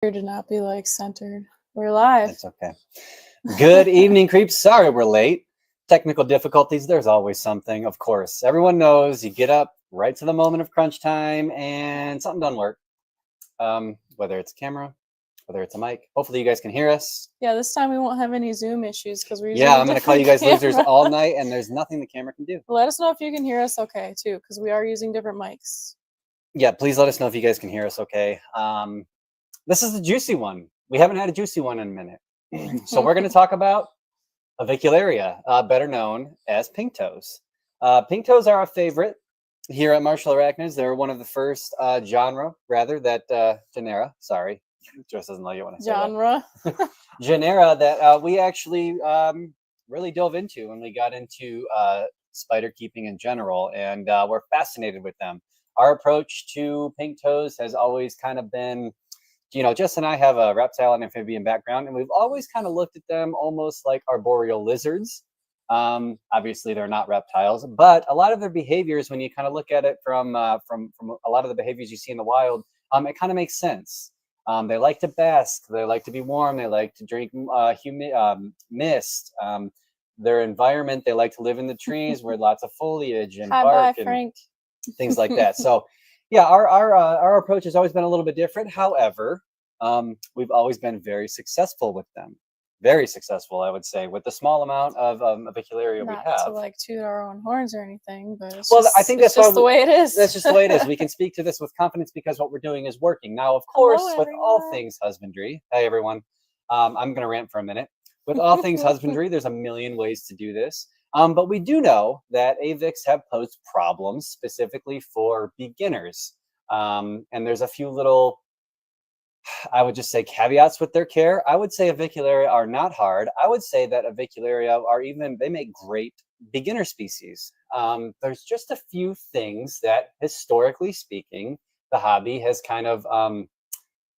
To not be like centered. We're live. It's okay. Good evening, creeps. Sorry we're late. Technical difficulties. There's always something, of course. Everyone knows you get up right to the moment of crunch time and something doesn't work. Whether it's a camera, whether it's a mic. Hopefully you guys can hear us. Yeah, this time we won't have any Zoom issues because we're using I'm going to call you guys camera. losers all night and there's nothing the camera can do. Let us know if you can hear us okay, too, because we are using different mics. Yeah, please let us know if you guys can hear us okay. This is a juicy one. We haven't had a juicy one in a minute. So we're going to talk about Avicularia, better known as pink toes. Pink toes are a favorite here at Marshall Arachnids. They're one of the first genera that sorry, Joyce doesn't like it when I say genre. That. Genera that we actually really dove into when we got into spider keeping in general, and we're fascinated with them. Our approach to pink toes has always kind of been, Jess and I have a reptile and amphibian background, and we've always kind of looked at them almost like arboreal lizards. Obviously, they're not reptiles, but a lot of their behaviors, when you kind of look at it from a lot of the behaviors you see in the wild, it kind of makes sense. They like to bask, they like to be warm, they like to drink mist. Their environment, they like to live in the trees where lots of foliage and bark and Frank. things like that. So yeah, our approach has always been a little bit different. However, we've always been very successful with them. Very successful, I would say, with the small amount of Avicularia we have. Not to like toot our own horns or anything, but I think that's just the way it is. That's just the way it is. We can speak to this with confidence because what we're doing is working. Now, of course, with all things husbandry, hey everyone, I'm going to rant for a minute. With all things husbandry, there's a million ways to do this. But we do know that Avics have posed problems specifically for beginners. And there's a few little, I would just say, caveats with their care. I would say Avicularia are not hard. I would say that Avicularia they make great beginner species. There's just a few things that, historically speaking, the hobby has kind of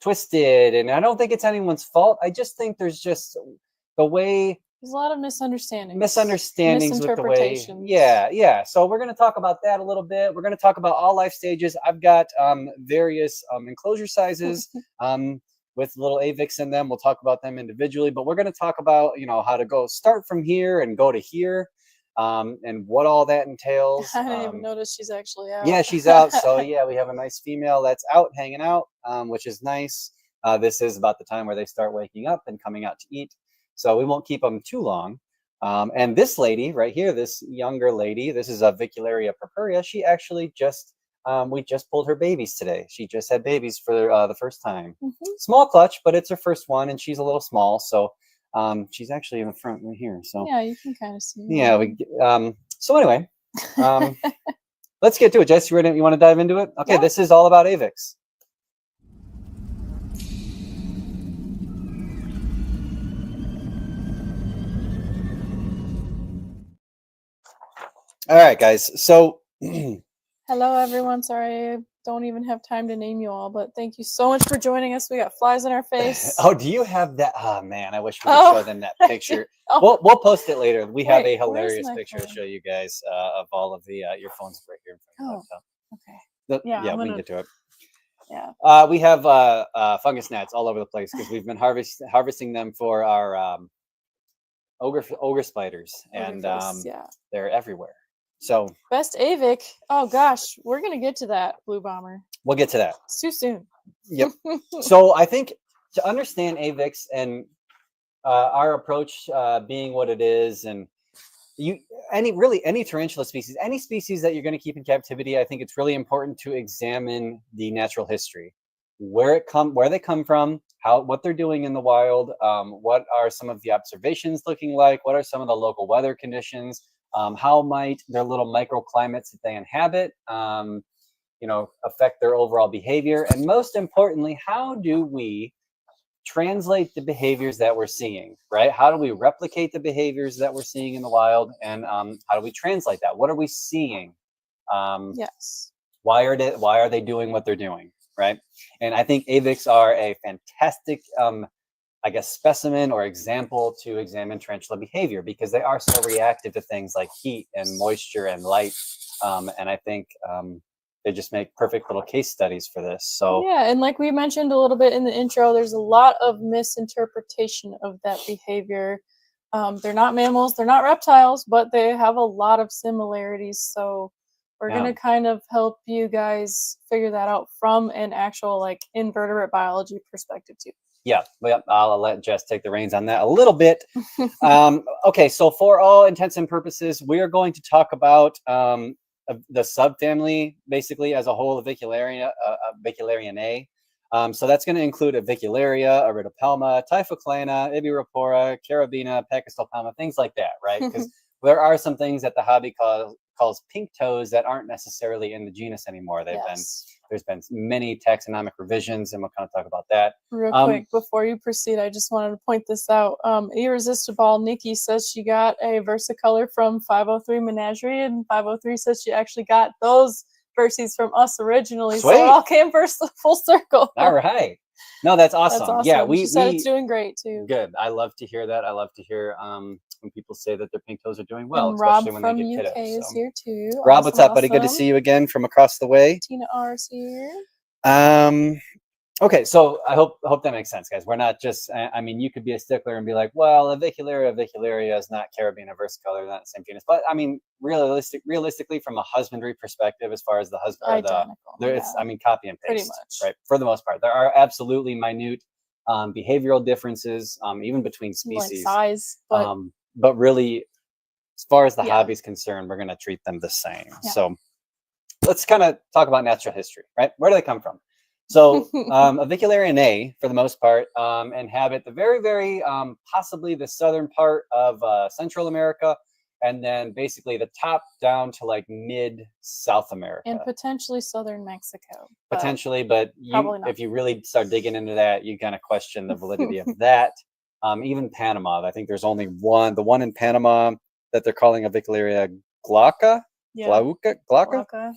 twisted. And I don't think it's anyone's fault. I just think there's just the way... There's a lot of misunderstandings with the way. Yeah. So we're going to talk about that a little bit. We're going to talk about all life stages. I've got various enclosure sizes with little Avics in them. We'll talk about them individually, but we're going to talk about, how to start from here and go to here, and what all that entails. I didn't even notice she's actually out. Yeah, she's out. So yeah, we have a nice female that's out hanging out, which is nice. This is about the time where they start waking up and coming out to eat. So we won't keep them too long. And this lady right here, this younger lady, this is Avicularia purpurea. She actually we just pulled her babies today. She just had babies for the first time. Small clutch, but it's her first one, and she's a little small. So she's actually in the front right here. So yeah, you can kind of see. Yeah. So anyway, let's get to it. Jess, you want to dive into it? Okay, yeah. This is all about Avics. All right, guys. So, hello, everyone. Sorry, I don't even have time to name you all, but thank you so much for joining us. We got flies in our face. Oh, do you have that? Oh, man, I wish we could show them that picture. We'll post it later. We have a hilarious picture to show you guys of all of the your phones right here in front of you. Okay. Yeah, we can get to it. Yeah. We have fungus gnats all over the place because we've been harvesting them for our ogre spiders, and they're everywhere. So best Avic. Oh gosh, we're gonna get to that, Blue Bomber. We'll get to that. It's too soon. Yep. So I think to understand Avics and our approach being what it is, and any tarantula species, any species that you're going to keep in captivity, I think it's really important to examine the natural history, where they come from, what they're doing in the wild, what are some of the observations looking like, what are some of the local weather conditions. How might their little microclimates that they inhabit, affect their overall behavior? And most importantly, how do we translate the behaviors that we're seeing, right? How do we replicate the behaviors that we're seeing in the wild? And how do we translate that? What are we seeing? Yes. Why are they doing what they're doing, right? And I think Avics are a fantastic specimen or example to examine tarantula behavior because they are so reactive to things like heat and moisture and light. And I think they just make perfect little case studies for this. So yeah, and like we mentioned a little bit in the intro, there's a lot of misinterpretation of that behavior. They're not mammals, they're not reptiles, but they have a lot of similarities. So we're gonna kind of help you guys figure that out from an actual like invertebrate biology perspective too. Yeah, well, I'll let Jess take the reins on that a little bit. Okay, so for all intents and purposes, we are going to talk about the subfamily basically as a whole, Avicularianae. So that's going to include Avicularia, Aridopelma, Typhoclana, Ibiropora, Carabina, Pachystolpalma, things like that, right? Because there are some things that the hobby calls pink toes that aren't necessarily in the genus anymore. There's been many taxonomic revisions, and we'll kind of talk about that. Real quick, before you proceed, I just wanted to point this out. Irresistible Nikki says she got a versicolor from 503 Menagerie, and 503 says she actually got those versies from us originally. Sweet. So it all came full circle. All right. No, that's awesome. That's awesome. Yeah, she said it's doing great too. Good. I love to hear that. I love to hear when people say that their pink toes are doing well, and Rob especially when they get UK kiddos. is here too. Rob, what's up, buddy? Good to see you again from across the way. Tina R's here. Okay, so I hope that makes sense, guys. We're not just, I mean, you could be a stickler and be like, well, Avicularia is not Carabina versicolor, not the same genus. But I mean, realistically, from a husbandry perspective, as far as the husband, I mean, copy and paste, pretty much, right? For the most part, there are absolutely minute behavioral differences, even between species, like size, but really, as far as the hobby is concerned, we're going to treat them the same. Yeah. So let's kind of talk about natural history, right? Where do they come from? So Avicularianae, for the most part, inhabit the very, very possibly the southern part of Central America, and then basically the top down to like mid South America. And potentially southern Mexico. Potentially, but if you really start digging into that, you kind of question the validity of that. Even Panama, I think there's only one, the one in Panama that they're calling Avicularia glauca. Yeah. Glauca?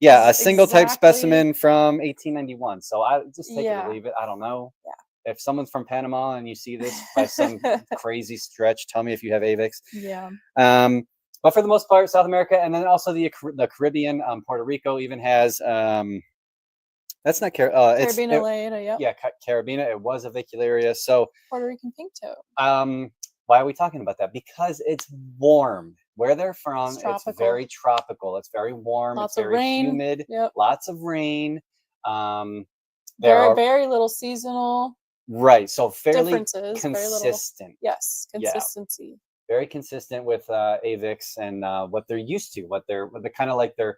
Yeah, a single type specimen from 1891. So I just take it or leave it. I don't know. Yeah. If someone's from Panama and you see this by some crazy stretch, tell me if you have Avics. Yeah. But for the most part, South America, and then also the Caribbean, Puerto Rico even has. That's not Carabina laeta. Yep. Yeah, Carabina. It was Avicularia. So Puerto Rican pink toe. Why are we talking about that? Because it's warm. Where they're from, it's very tropical. It's very warm. Lots it's very humid. Yep. Lots of rain. Very little seasonal. Right. So fairly differences. Consistent. Yes, consistency. Yeah. Very consistent with Avics and what they're used to. What they're kind of like their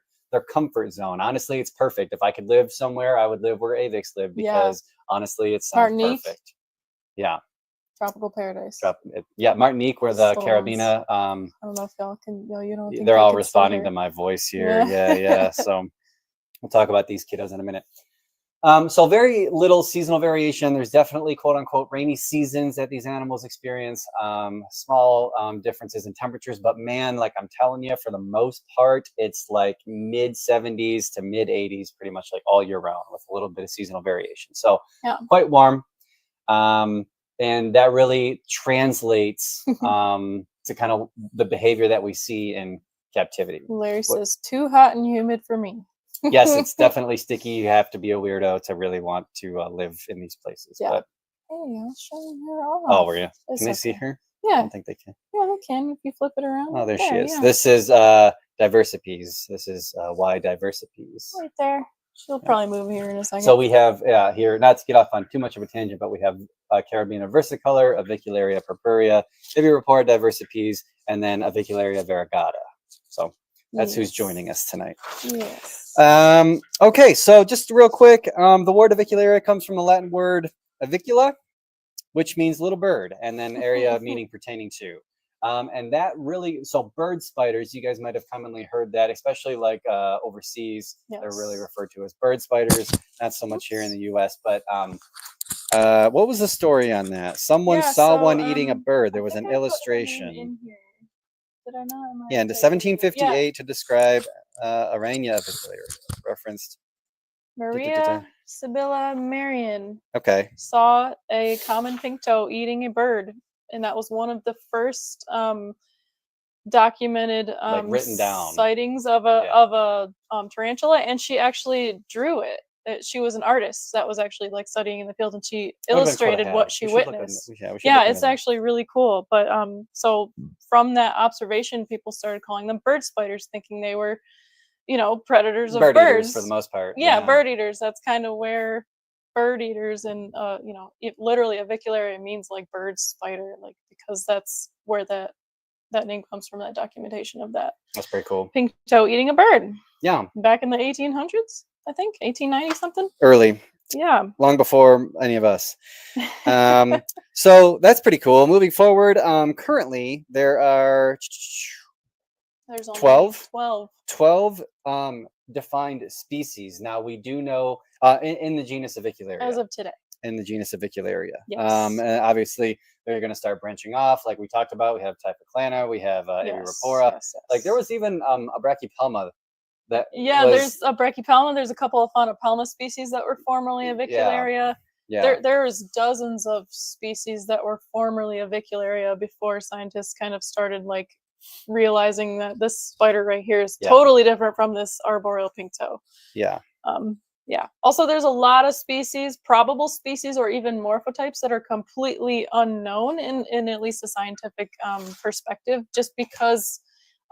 comfort zone. Honestly, it's perfect. If I could live somewhere, I would live where Avics live because honestly, it sounds perfect. Yeah. Tropical paradise. Martinique, where the Carabina. I don't know if y'all can. You don't. Think they're all responding to my voice here. Yeah. So we'll talk about these kiddos in a minute. So very little seasonal variation. There's definitely quote unquote rainy seasons that these animals experience. Small differences in temperatures, but man, like I'm telling you, for the most part, it's like mid 70s to mid 80s, pretty much like all year round, with a little bit of seasonal variation. So quite warm. And that really translates to kind of the behavior that we see in captivity. Larry says, too hot and humid for me. Yes, it's definitely sticky. You have to be a weirdo to really want to live in these places. Yeah. But, hey, I'll show her off. Oh, were you? Can they see her? Yeah. I don't think they can. Yeah, they can if you flip it around. Oh, there she is. Yeah. This is Diversipes. This is Y Diversipes. Right there. She'll probably move here in a second. So we have here, not to get off on too much of a tangent, but we have Carabina versicolor, Avicularia purpurea, Ibiropora Diversipes, and then Avicularia variegata. So that's who's joining us tonight. Yes. Okay, so just real quick, the word Avicularia comes from the Latin word avicula, which means little bird, and then area meaning pertaining to. And that really, so bird spiders, you guys might have commonly heard that, especially like overseas, they're really referred to as bird spiders, not so much here in the US, but what was the story on that? Someone saw one eating a bird. There was an illustration. Did I not? Yeah, into 1758 to describe Arachnia avicularia, referenced. Maria Sibylla Marion saw a common pink toe eating a bird. And that was one of the first documented Like written down. sightings of a tarantula, and she actually drew it. She was an artist that was actually like studying in the field, and she illustrated what she witnessed. Yeah, it's actually really cool. But so from that observation, people started calling them bird spiders, thinking they were, you know, predators of bird birds eaters for the most part. Yeah, bird eaters. That's kind of where bird eaters and you know, literally Avicularia means like bird spider, like because that's where that name comes from, that documentation of that. That's pretty cool. Pink toe eating a bird. Yeah. Back in the 1800s, I think 1890 something. Early. Yeah. Long before any of us. So that's pretty cool. Moving forward, currently there are There's only 12 defined species. Now we do know in the genus Avicularia. As of today. In the genus Avicularia. Yes. And obviously they're going to start branching off, like we talked about. We have Typhoclana, we have Aviropora. Like there was even a Brachypelma. There's a Brachypelma. There's a couple of Faunopelma species that were formerly Avicularia. Yeah. There's dozens of species that were formerly Avicularia before scientists kind of started like realizing that this spider right here is totally different from this arboreal pink toe. Yeah. Yeah. Also, there's a lot of species, probable species, or even morphotypes that are completely unknown in at least a scientific perspective, just because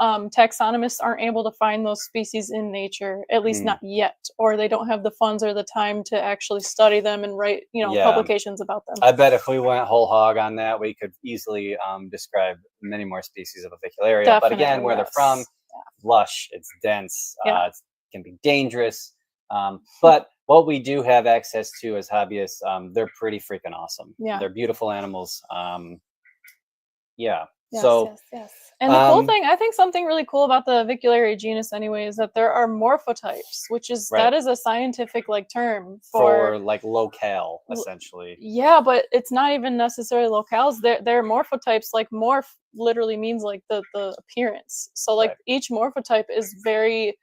taxonomists aren't able to find those species in nature, at least not yet, or they don't have the funds or the time to actually study them and write, you know, publications about them. I bet if we went whole hog on that, we could easily describe many more species of Avicularia. Definitely, but again, where they're from, lush, it's dense, it can be dangerous. But what we do have access to as hobbyists, they're pretty freaking awesome. Yeah. They're beautiful animals. Yes. And the cool thing, I think something really cool about the Avicularia genus anyway, is that there are morphotypes, which is, that is a scientific like term for like locale, essentially. Yeah, but it's not even necessarily locales. They're morphotypes, like morph literally means like the appearance. So like each morphotype is very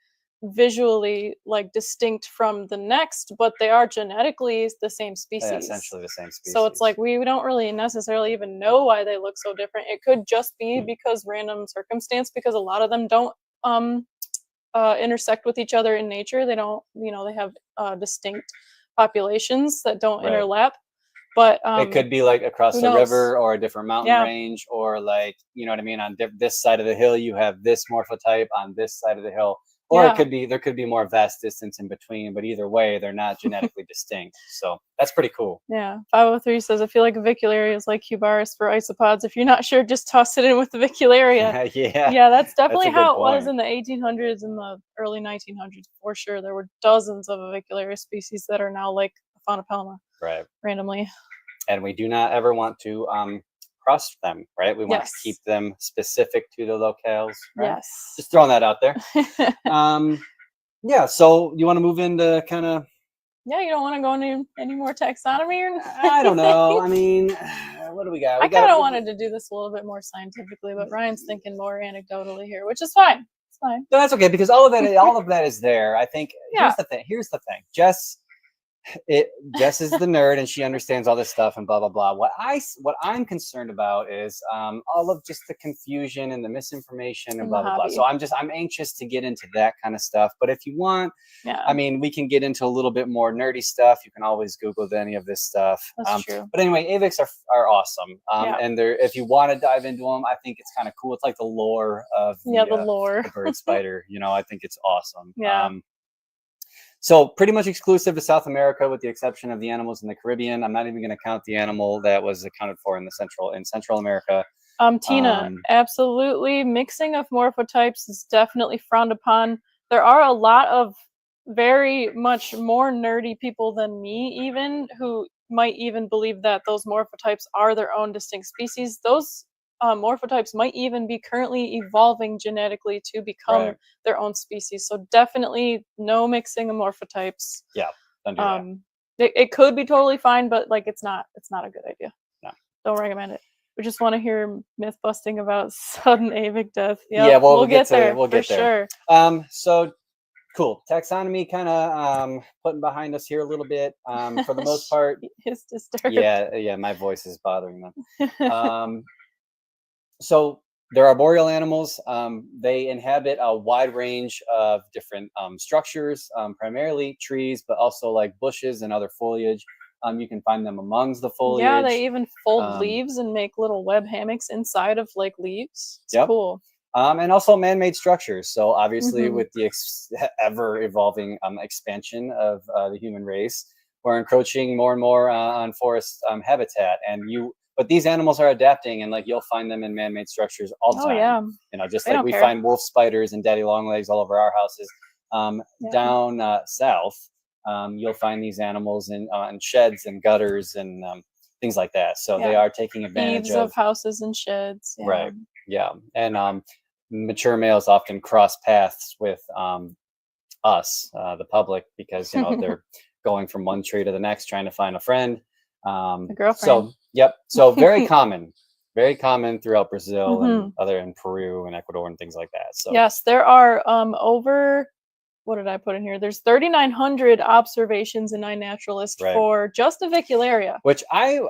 visually like distinct from the next, but they are genetically the same species. Yeah, essentially the same species. So it's like we don't really necessarily even know why they look so different. It could just be because random circumstance, because a lot of them don't intersect with each other in nature. They don't, you know, they have distinct populations that don't interlap. But it could be like across the river or a different mountain range, or like, you know what I mean, on this side of the hill you have this morphotype, on this side of the hill. Or it could be, there could be more vast distance in between, but either way, they're not genetically distinct. So that's pretty cool. Yeah. 503 says, I feel like Avicularia is like Cubaris for isopods. If you're not sure, just toss it in with Avicularia. Yeah, that's definitely how it was in the 1800s and the early 1900s, for sure. There were dozens of Avicularia species that are now like Faunopelma. Right. Randomly. And we do not ever want to cross them, right? We want to keep them specific to the locales, right? Yes. Just throwing that out there. Yeah, so you want to move into kind of... Yeah, you don't want to go into any more taxonomy? Or I don't know. I mean, what do we got? I kind of wanted to do this a little bit more scientifically, but Ryan's thinking more anecdotally here, which is fine. It's fine. No, that's okay, because all of that is there. I think here's the thing. Jess is the nerd and she understands all this stuff and blah blah blah. What I'm concerned about is all of just the confusion and the misinformation and blah blah blah. So I'm anxious to get into that kind of stuff. But if you want, I mean, we can get into a little bit more nerdy stuff. You can always Google any of this stuff. That's true. But anyway, Avics are awesome. And if you want to dive into them, I think it's kind of cool. It's like the lore of the bird spider. You know, I think it's awesome. Yeah. So pretty much exclusive to South America, with the exception of the animals in the Caribbean. I'm not even going to count the animal that was accounted for in Central America. Tina, absolutely. Mixing of morphotypes is definitely frowned upon. There are a lot of very much more nerdy people than me, even, who might even believe that those morphotypes are their own distinct species. Those morphotypes might even be currently evolving genetically to become their own species. So definitely no mixing of morphotypes. Yeah, don't do that. It could be totally fine, but like it's not a good idea. No, don't recommend it. We just want to hear myth busting about sudden avic death. Yep, yeah, well, we'll get there. We'll get there. Sure. So cool. Taxonomy kind of putting behind us here a little bit. For the most part, it's disturbed. Yeah, my voice is bothering them. So There are boreal animals. They inhabit a wide range of different structures, primarily trees, but also like bushes and other foliage. You can find them amongst the foliage. Yeah, they even fold leaves and make little web hammocks inside of like leaves. It's cool. And also man-made structures. So obviously, with the ever-evolving expansion of the human race, we're encroaching more and more on forest habitat. But these animals are adapting, and like you'll find them in man-made structures all the time. Yeah. You know, just like we find wolf spiders and daddy longlegs all over our houses. Down south, you'll find these animals in sheds and gutters and things like that. So they are taking advantage of houses and sheds. Yeah. Right. Yeah. And mature males often cross paths with us, the public, because you know they're going from one tree to the next trying to find a friend. A girlfriend. So so very common throughout Brazil and other in Peru and Ecuador and things like that. So yes, there are over, what did I put in here? There's 3,900 observations in iNaturalist for just Avicularia. Which I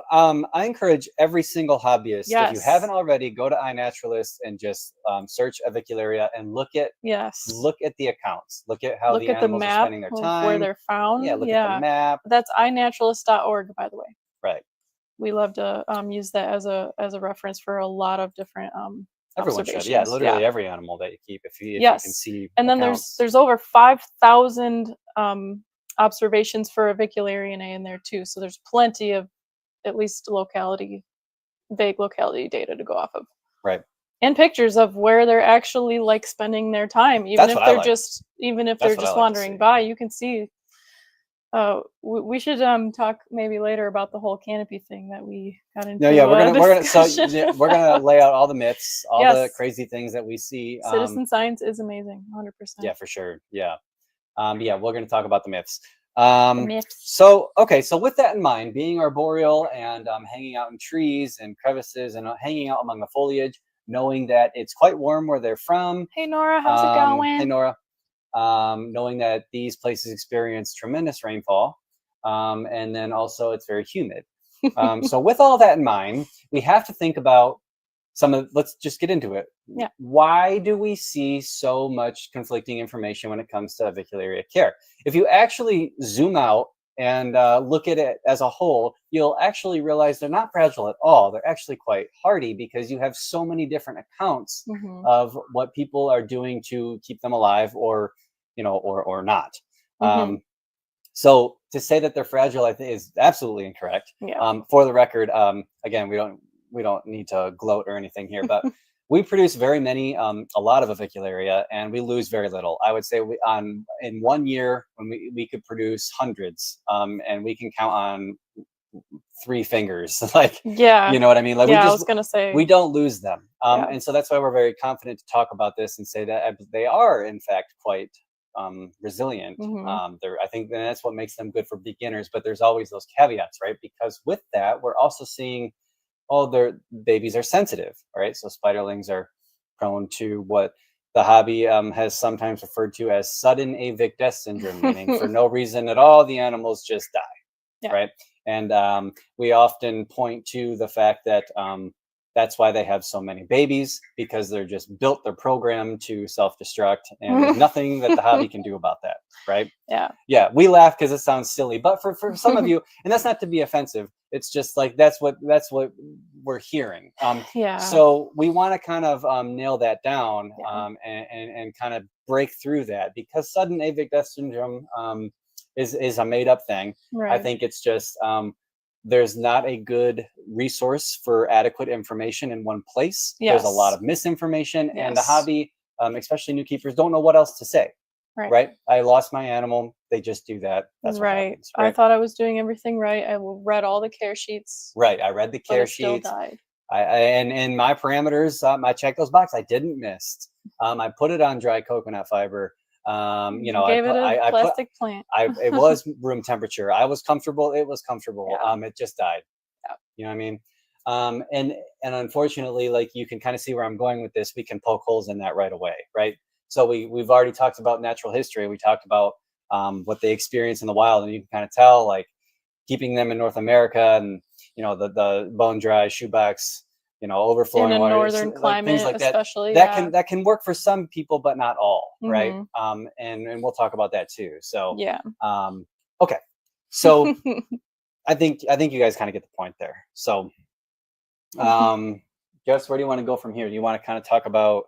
encourage every single hobbyist, if you haven't already, go to iNaturalist and just search Avicularia and look at the accounts. Look at how the animals are spending their time. Where they're found. Yeah, look at the map. That's iNaturalist.org, by the way. Right. We love to use that as a reference for a lot of different everyone should. Yeah, literally every animal that you keep, if you can see. And then there's over 5,000 observations for Avicularianae in there too. So there's plenty of at least vague locality data to go off of. Right. And pictures of where they're actually like spending their time, even if they're just wandering by. You can see. We should talk maybe later about the whole canopy thing that we got into. No, yeah, we're gonna lay out all the myths, all the crazy things that we see. Citizen science is amazing, 100%. Yeah, for sure. Yeah, we're gonna talk about the myths. So with that in mind, being arboreal and hanging out in trees and crevices and hanging out among the foliage, knowing that it's quite warm where they're from. Hey Nora, how's it going? Hey Nora. Knowing that these places experience tremendous rainfall, and then also it's very humid. So with all that in mind, we have to think about let's just get into it. Yeah. Why do we see so much conflicting information when it comes to Avicularia care? If you actually zoom out and look at it as a whole, you'll actually realize they're not fragile at all. They're actually quite hardy because you have so many different accounts of what people are doing to keep them alive or not. So to say that they're fragile, I think, is absolutely incorrect. Yeah. For the record, again, we don't need to gloat or anything here, but we produce very many, a lot of Avicularia, and we lose very little. I would say in 1 year when we could produce hundreds, and we can count on 3 fingers. Like, you know what I mean? Like, I was gonna say we don't lose them, and so that's why we're very confident to talk about this and say that they are in fact quite resilient. I think that's what makes them good for beginners, but there's always those caveats, right? Because with that, we're also seeing their babies are sensitive, right? So spiderlings are prone to what the hobby has sometimes referred to as sudden avic death syndrome, meaning for no reason at all, the animals just die, right? And we often point to the fact that that's why they have so many babies, because they're they're programmed to self-destruct, and there's nothing that the hobby can do about that, right? Yeah, we laugh because it sounds silly, but for some of you, and that's not to be offensive, it's just like that's what we're hearing. So we want to kind of nail that down, and kind of break through that, because sudden avic death syndrome is a made-up thing. Right. I think it's just there's not a good resource for adequate information in one place. There's a lot of misinformation, and the hobby, especially new keepers, don't know what else to say. Right? I lost my animal. They just do that. That's what happens, right? I thought I was doing everything right. I read all the care sheets. Right. I read the care sheets. Still died. And in my parameters, I checked those boxes. I didn't miss. I put it on dry coconut fiber. Gave it a plastic plant. It was room temperature. I was comfortable. It was comfortable. It just died. You know what I mean? And unfortunately, like, you can kind of see where I'm going with this. We can poke holes in that right away, right? So we've already talked about natural history. We talked about what they experience in the wild, and you can kind of tell, like, keeping them in North America and the bone dry shoebox overflowing in a water, northern like climate, things like that. especially. That can work for some people, but not all, right? Mhm. And we'll talk about that too. So Yeah. okay, so I think you guys kind of get the point there. So Jess, where do you want to go from here? Do you want to kind of talk about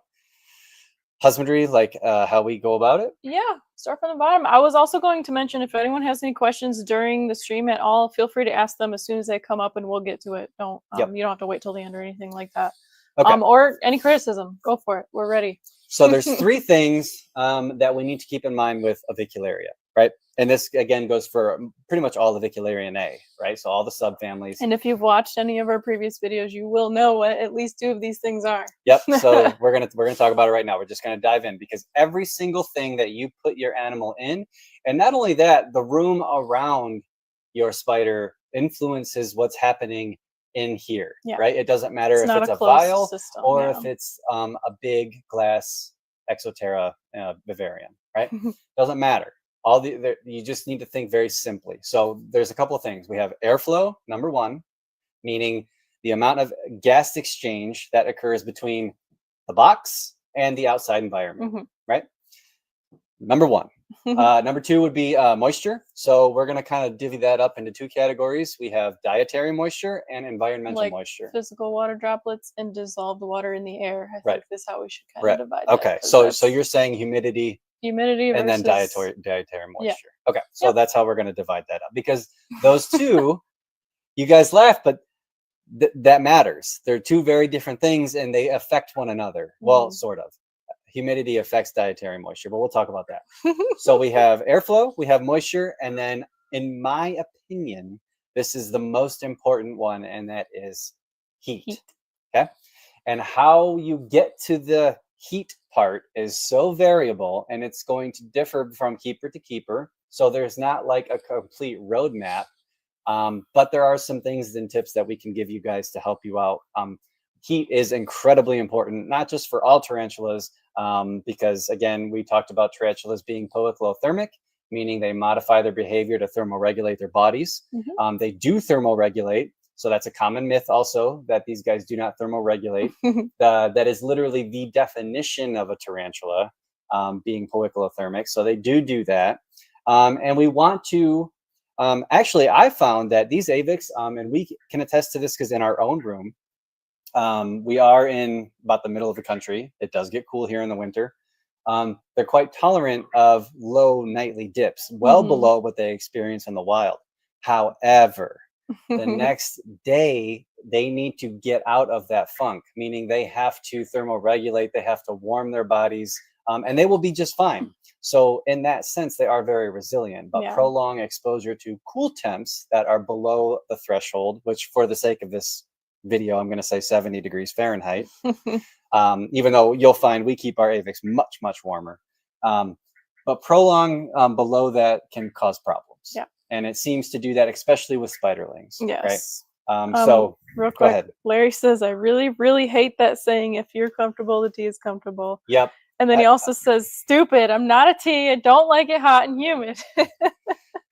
husbandry, like how we go about it? Yeah, start from the bottom. I was also going to mention, if anyone has any questions during the stream at all, feel free to ask them as soon as they come up, and we'll get to it. Don't Yep. You don't have to wait till the end or anything like that. Okay. Or any criticism, go for it. We're ready. So there's three things that we need to keep in mind with Avicularia, right? And this again goes for pretty much all Avicularianae, right? So all the subfamilies. And if you've watched any of our previous videos, you will know what at least two of these things are. Yep. So we're gonna talk about it right now. We're just gonna dive in, because every single thing that you put your animal in, and not only that, the room around your spider influences what's happening in here, right? It doesn't matter if it's a vial system, or if it's a big glass Exoterra vivarium, right? Doesn't matter. You just need to think very simply. So there's a couple of things. We have airflow, number one, meaning the amount of gas exchange that occurs between the box and the outside environment, right? Number one. Number two would be moisture. So we're going to kind of divvy that up into two categories. We have dietary moisture and environmental moisture. Physical water droplets and dissolved water in the air. I think that's how we should kind of divide that. Okay, so you're saying humidity and then dietary moisture. Okay, so that's how we're going to divide that up, because those two, you guys laugh, but that matters. They're two very different things, and they affect one another. Well, sort of. Humidity affects dietary moisture, but we'll talk about that. So we have airflow, we have moisture, and then, in my opinion, this is the most important one, and that is heat. Okay, and how you get to the heat part is so variable, and it's going to differ from keeper to keeper. So there's not like a complete roadmap, but there are some things and tips that we can give you guys to help you out. Heat is incredibly important, not just for all tarantulas, because again, we talked about tarantulas being poikilothermic, meaning they modify their behavior to thermoregulate their bodies. They do thermoregulate. So that's a common myth also, that these guys do not thermoregulate. That is literally the definition of a tarantula, being poikilothermic. So they do that. And we want to, actually, I found that these Avics, and we can attest to this because in our own room, we are in about the middle of the country. It does get cool here in the winter. They're quite tolerant of low nightly dips, well below what they experience in the wild. However, the next day, they need to get out of that funk, meaning they have to thermoregulate, they have to warm their bodies, and they will be just fine. So in that sense, they are very resilient, but prolonged exposure to cool temps that are below the threshold, which for the sake of this video, I'm going to say 70 degrees Fahrenheit, even though you'll find we keep our Avics much, much warmer. But prolonged below that can cause problems. And it seems to do that, especially with spiderlings. Yes. Right? So real quick, go ahead. Larry says, I really, really hate that saying, if you're comfortable, the tea is comfortable. Yep. And then he also says, stupid, I'm not a tea. I don't like it hot and humid.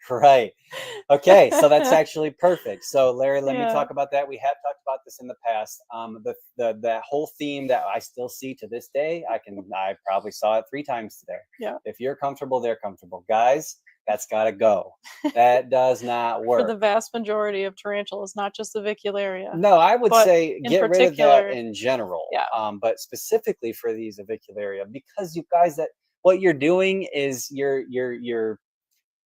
Right. Okay. So that's actually perfect. So Larry, let me talk about that. We have talked about this in the past. That whole theme that I still see to this day, I probably saw it 3 times today. Yeah. If you're comfortable, they're comfortable. Guys, that's got to go. That does not work. For the vast majority of tarantulas, not just the Avicularia. No, I would say get rid of that in general. Yeah. But specifically for these Avicularia, because you guys, that what you're doing is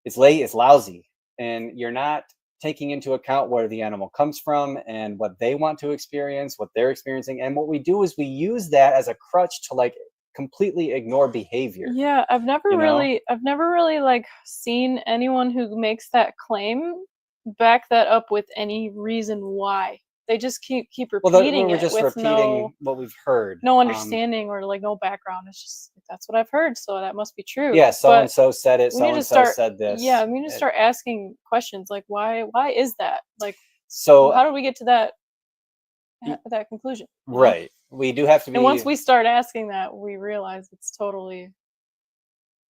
it's lousy, and you're not taking into account where the animal comes from and what they want to experience, what they're experiencing. And what we do is we use that as a crutch to like completely ignore behavior. Yeah, I've never really like seen anyone who makes that claim back that up with any reason why. They just keep repeating we're just with repeating what we've heard. No understanding or like no background. It's just that's what I've heard, so that must be true. Yeah, so and so said it. So and so said this. Yeah, we need to start asking questions like why is that? Like, so how do we get to that conclusion? Right. We do have to be. And once we start asking that, we realize it's totally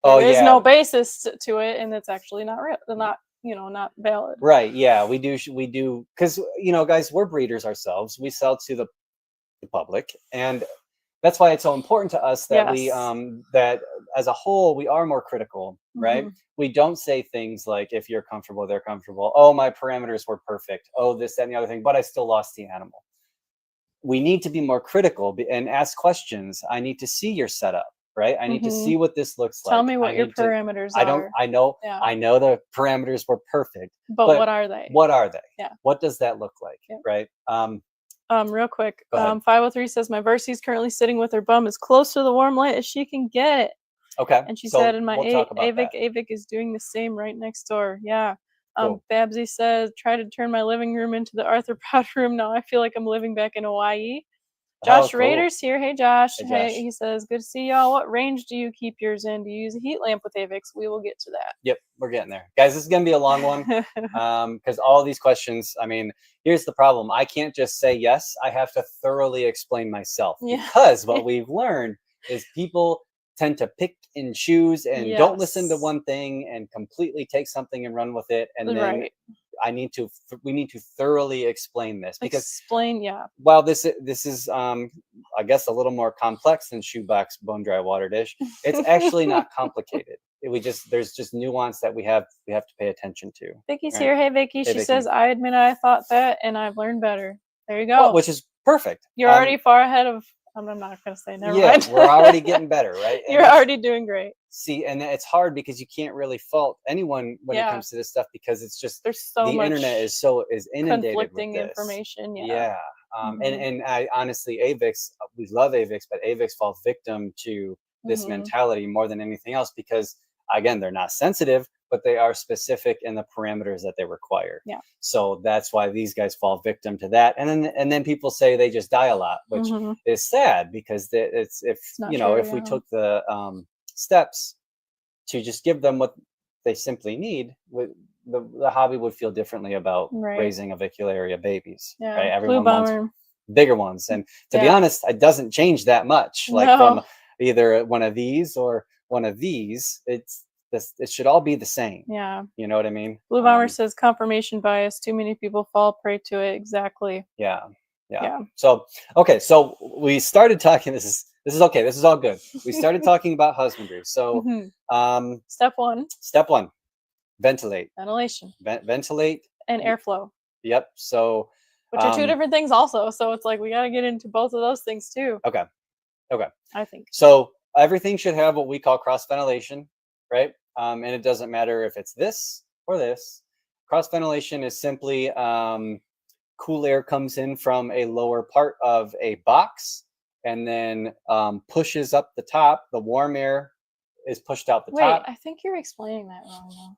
there is no basis to it, and it's actually not real. Not valid. Right. Yeah, we do because guys, we're breeders ourselves. We sell to the public. And that's why it's so important to us that we Yes. that as a whole we are more critical, right? Mhm. We don't say things like, if you're comfortable, they're comfortable. Oh, my parameters were perfect. Oh, this, that, and the other thing, but I still lost the animal. We need to be more critical and ask questions. I need to see your setup, right? I need to see Mhm. what this looks Tell like. me I what your need to. parameters I don't. are. Yeah. I know the parameters were perfect, But but what are they? what are they? Yeah. What does that look like, Yep. right? Real quick, Go ahead. 503 says my Versi's currently sitting with her bum as close to the warm light as she can get. Okay. And she So said, and my we'll talk about that. Avic is doing the same right next door. Yeah. Cool. Babsy says, try to turn my living room into the arthropod room. Now I feel like I'm living back in Hawaii. Josh cool. Rader's here. Hey, Josh. Hey, Hey, Josh. he says, good to see y'all. What range do you keep yours in? Do you use a heat lamp with Avics? We will get to that. Yep, we're getting there. Guys, this is going to be a long one because all these questions, I mean, here's the problem. I can't just say yes. I have to thoroughly explain myself Yeah. because what we've learned is people tend to pick and choose and don't listen to Yes. one thing and completely take something and run with it. And then Right. we need to thoroughly explain this because yeah. while this is I guess a little more complex than shoebox bone dry water dish, it's actually not complicated. There's just nuance that we have to pay attention to. Vicky's right? here. Hey, Vicky. Hey, She Vicky. says, I admit I thought that and I've learned better. There you go. Well, which is perfect. You're already far ahead of. I'm not going to say. Never mind. We're already getting better, right? And You're already doing great. See, and it's hard because you can't really fault anyone when it comes to this stuff because it's just there's so the much internet is inundated conflicting with this information. Yeah. And I honestly, Avics, we love Avics, but Avics fall victim to this mentality more than anything else because, again, they're not sensitive, but they are specific in the parameters that they require. Yeah. So that's why these guys fall victim to that. And then people say they just die a lot, which is sad because it's if we took the steps to just give them what they simply need, the hobby would feel differently about raising Avicularia babies. Yeah. Right? Everyone wants Bomber. Bigger ones. And to be honest, it doesn't change that much. Like from either one of these or one of these, it should all be the same. Yeah. You know what I mean? Blue Bomber says confirmation bias. Too many people fall prey to it. Exactly. Yeah. So, okay. So we started talking, this is okay. This is all good. We started talking about husbandry. So, step one, ventilate. Ventilation. Ventilate. And airflow. Yep. So, which are two different things also. So it's like, we got to get into both of those things too. Okay. I think. So everything should have what we call cross ventilation, right? And it doesn't matter if it's this or this. Cross ventilation is simply cool air comes in from a lower part of a box and then pushes up the top. The warm air is pushed out the top. Wait, I think you're explaining that wrong though.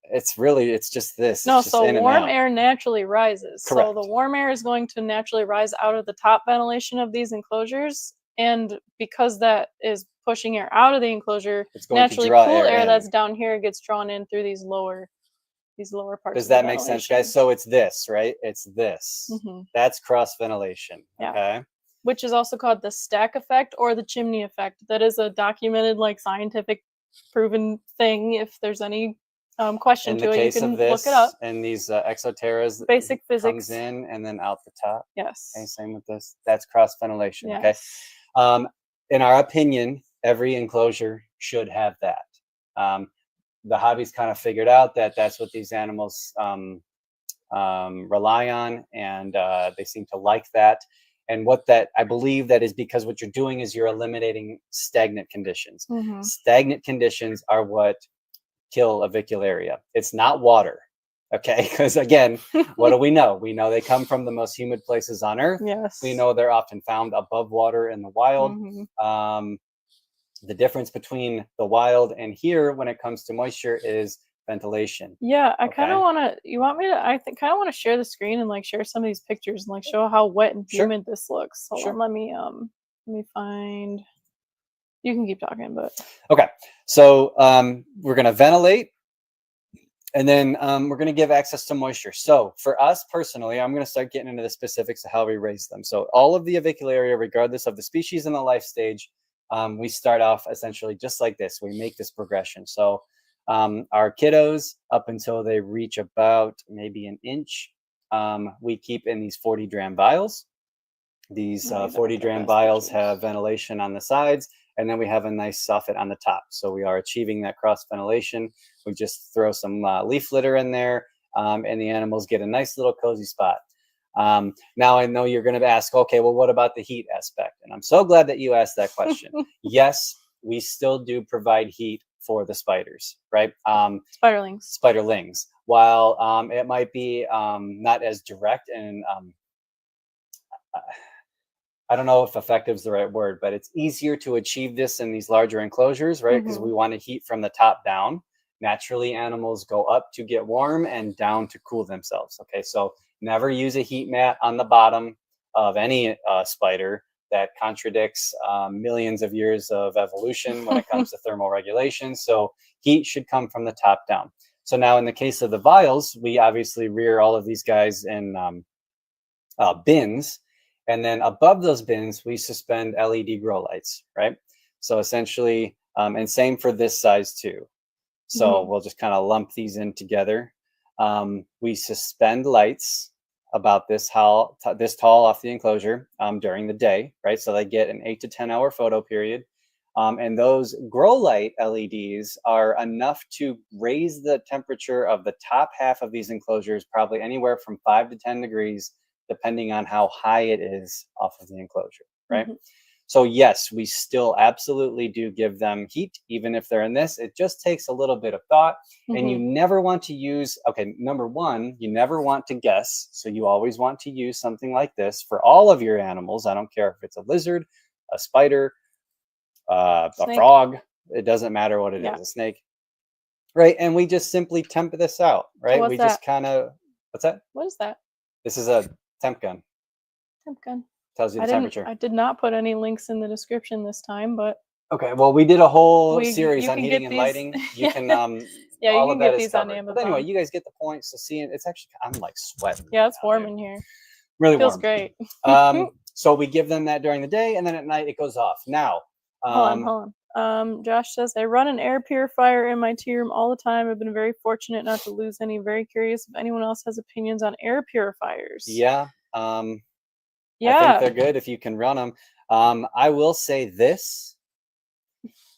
It's just this. No, just so warm air naturally rises. Correct. So the warm air is going to naturally rise out of the top ventilation of these enclosures. And because that is pushing air out of the enclosure, it's going naturally to draw cool air in. that's down here gets drawn in through these lower parts. Does that make sense, guys? So it's this, right? It's this. That's cross ventilation. Yeah. Okay. Which is also called the stack effect or the chimney effect. That is a documented, like, scientific proven thing. If there's any question to it, you can look it up. And these exoteras, basic physics comes in and then out the top. Yes. Okay, same with this. That's cross ventilation. Yes. Okay. In our opinion, every enclosure should have that. The hobby's kind of figured out that that's what these animals rely on, and they seem to like that. And I believe that is because what you're doing is you're eliminating stagnant conditions. Stagnant conditions are what kill Avicularia. It's not water. Okay, because again, what do we know? We know they come from the most humid places on Earth. Yes. We know they're often found above water in the wild. The difference between the wild and here when it comes to moisture is ventilation. Yeah, I kind of want to, you want me to, I think kind of want to share the screen and like share some of these pictures and like show how wet and humid this looks. Hold on, let me find, you can keep talking, but. Okay, so we're going to ventilate and then we're going to give access to moisture. So for us personally, I'm going to start getting into the specifics of how we raise them. So all of the Avicularia, regardless of the species and the life stage, we start off essentially just like this. We make this progression. So our kiddos, up until they reach about maybe an inch, we keep in these 40 dram vials. These Let me 40 look at dram best vials pictures. have ventilation on the sides, and then we have a nice soffit on the top. So we are achieving that cross ventilation. We just throw some leaf litter in there, and the animals get a nice little cozy spot. Now I know you're going to ask, okay, well, what about the heat aspect? And I'm so glad that you asked that question. Yes, we still do provide heat for the spiders, right? Spiderlings. Spiderlings. While it might be not as direct and I don't know if effective is the right word, but it's easier to achieve this in these larger enclosures, right? Because we want to heat from the top down. Naturally, animals go up to get warm and down to cool themselves. Okay, so never use a heat mat on the bottom of any spider. That contradicts millions of years of evolution when it comes to thermal regulation. So heat should come from the top down. So now in the case of the vials, we obviously rear all of these guys in bins. And then above those bins, we suspend LED grow lights, right? So essentially, and same for this size too. So we'll just kind of lump these in together. We suspend lights about this tall off the enclosure during the day, right? So they get an 8 to 10 hour photo period. And those grow light LEDs are enough to raise the temperature of the top half of these enclosures, probably anywhere from 5 to 10 degrees, depending on how high it is off of the enclosure, right? So yes, we still absolutely do give them heat, even if they're in this. It just takes a little bit of thought. And you never want to use, okay, number one, you never want to guess. So you always want to use something like this for all of your animals. I don't care if it's a lizard, a spider, a frog. It doesn't matter what it is, a snake. Right, and we just simply temp this out, right? What's we that? just kind of, what's that? What is that? This is a temp gun. Temp gun. Tells you the temperature. I did not put any links in the description this time, but okay. Well, we did a whole series on heating and these... lighting. You can yeah, all you of can that get is these on covered. Amazon. But anyway, you guys get the point. So seeing it's actually I'm like sweating. Yeah, it's warm in here. Really feels warm. Great. So we give them that during the day, and then at night it goes off. Now, hold on. Josh says, I run an air purifier in my tea room all the time. I've been very fortunate not to lose any. Very curious if anyone else has opinions on air purifiers. Yeah. I think they're good if you can run them. I will say this.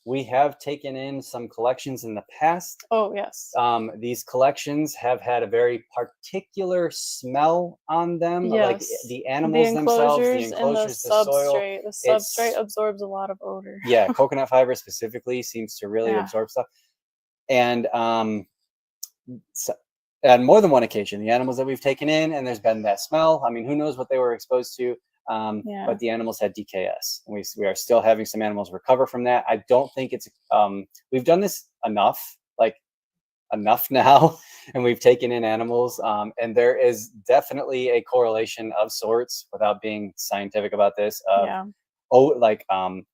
We have taken in some collections in the past. Oh, yes. These collections have had a very particular smell on them. Yes. Like the animals themselves, the enclosures, the soil. The substrate absorbs a lot of odor. Yeah, coconut fiber specifically seems to really absorb stuff. And on more than one occasion, the animals that we've taken in, and there's been that smell. I mean, who knows what they were exposed to? But the animals had DKS. We are still having some animals recover from that. I don't think it's we've done this enough now, and we've taken in animals, and there is definitely a correlation of sorts, without being scientific about this,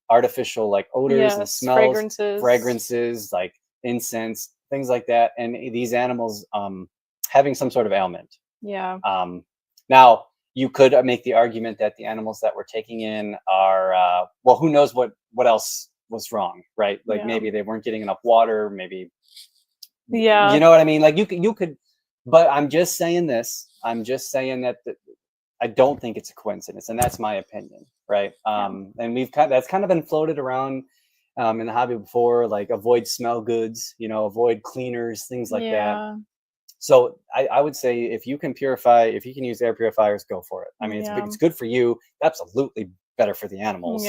artificial like odors and smells, fragrances like incense, things like that, and these animals having some sort of ailment. Now you could make the argument that the animals that we're taking in are, well, who knows what else was wrong, right? Like maybe they weren't getting enough water, maybe, you know what I mean? Like you could, but I'm just saying this. I'm just saying that I don't think it's a coincidence, and that's my opinion, right? And that's kind of been floated around in the hobby before, like avoid smell goods, avoid cleaners, things like that. So I would say if you can use air purifiers, go for it. I mean, it's good for you. Absolutely better for the animals.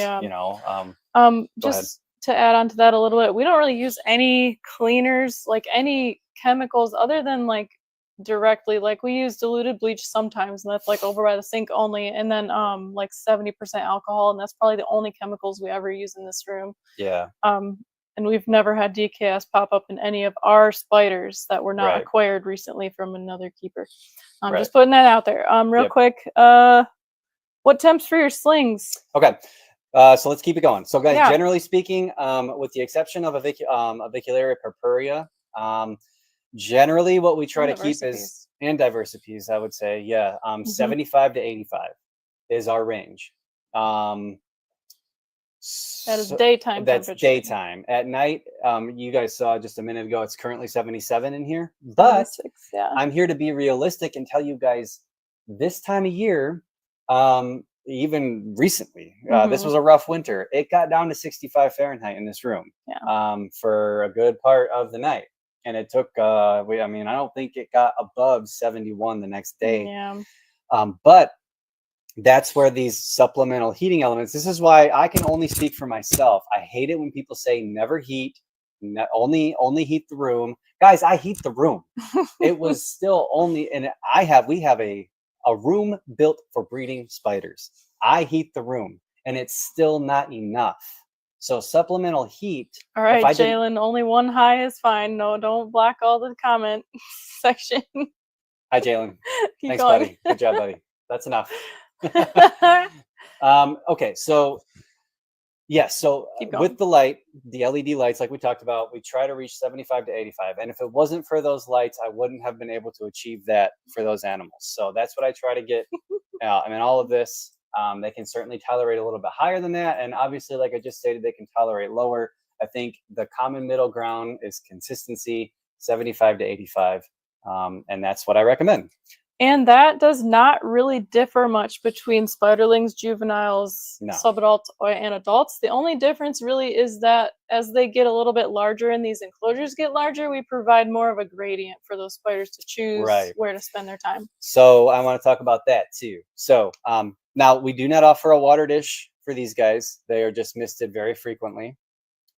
Just to add on to that a little bit, we don't really use any cleaners, like any chemicals other than like directly, like we use diluted bleach sometimes, and that's like over by the sink only, and then like 70% alcohol, and that's probably the only chemicals we ever use in this room. And we've never had DKS pop up in any of our spiders that were not acquired recently from another keeper. Just putting that out there. Real quick, what temps for your slings? Okay, so let's keep it going. So guys, generally speaking, with the exception of Avicularia purpurea, generally what we try to keep is, and diversipies, I would say, 75 to 85 is our range. That is daytime That's temperature. daytime. At night, you guys saw just a minute ago, it's currently 77 in here. But I'm here to be realistic and tell you guys this time of year, even recently. This was a rough winter. It got down to 65 Fahrenheit in this room for a good part of the night. And it took, I don't think it got above 71 the next day. Yeah. But that's where these supplemental heating elements, this is why I can only speak for myself. I hate it when people say never heat, only heat the room. Guys, I heat the room. It was still only, and we have a room built for breeding spiders. I heat the room, and it's still not enough. So supplemental heat. All right, Jalen, only one high is fine. No, don't block all the comment section. Hi, Jalen. Thanks, going. buddy. Good job, buddy. That's enough. Okay, so yes, so with the light, the LED lights, like we talked about, we try to reach 75 to 85. And if it wasn't for those lights, I wouldn't have been able to achieve that for those animals. So that's what I try to get out. I mean, all of this, they can certainly tolerate a little bit higher than that. And obviously, like I just stated, they can tolerate lower. I think the common middle ground is consistency, 75 to 85. And that's what I recommend. And that does not really differ much between spiderlings, juveniles, subadults, and adults. The only difference really is that as they get a little bit larger and these enclosures get larger, we provide more of a gradient for those spiders to choose where to spend their time. So I want to talk about that too. So now we do not offer a water dish for these guys. They are just misted very frequently.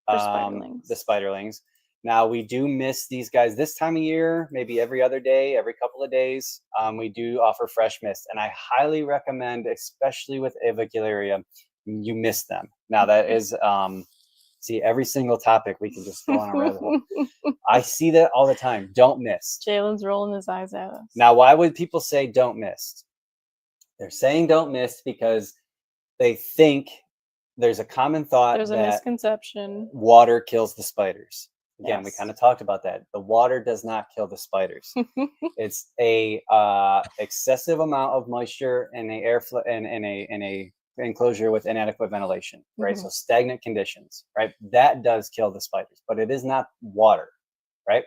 The spiderlings. Now, we do miss these guys this time of year, maybe every other day, every couple of days. We do offer fresh mist, and I highly recommend, especially with Avicularia, you miss them. Now, that is, see, every single topic we can just go on a rabbit hole. I see that all the time. Don't mist. Jalen's rolling his eyes at us. Now, why would people say don't mist? They're saying don't mist because they think there's a common thought there's a misconception. Water kills the spiders. Again, we kind of talked about that. The water does not kill the spiders. It's a excessive amount of moisture in a airflow in a enclosure with inadequate ventilation, right? So stagnant conditions, right? That does kill the spiders, but it is not water, right?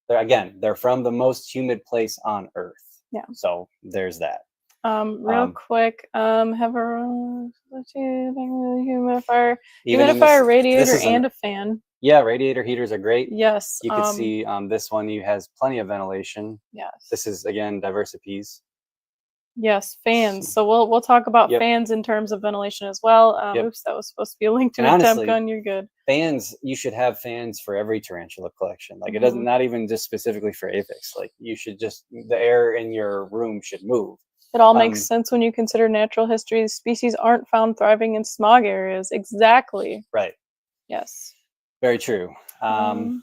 They're from the most humid place on Earth. Yeah. So there's that. Real quick, have a humidifier, radiator, and a fan. Yeah, radiator heaters are great. Yes. You can see this one has plenty of ventilation. Yes. This is, again, Diversipies. Yes, fans. So we'll talk about fans in terms of ventilation as well. Oops, that was supposed to be a link to a temp gun. You're good. Fans, you should have fans for every tarantula collection. Like it doesn't, not even just specifically for Avics. Like you should just, the air in your room should move. It all makes sense when you consider natural history. Species aren't found thriving in smog areas. Exactly. Right. Yes. Very true. And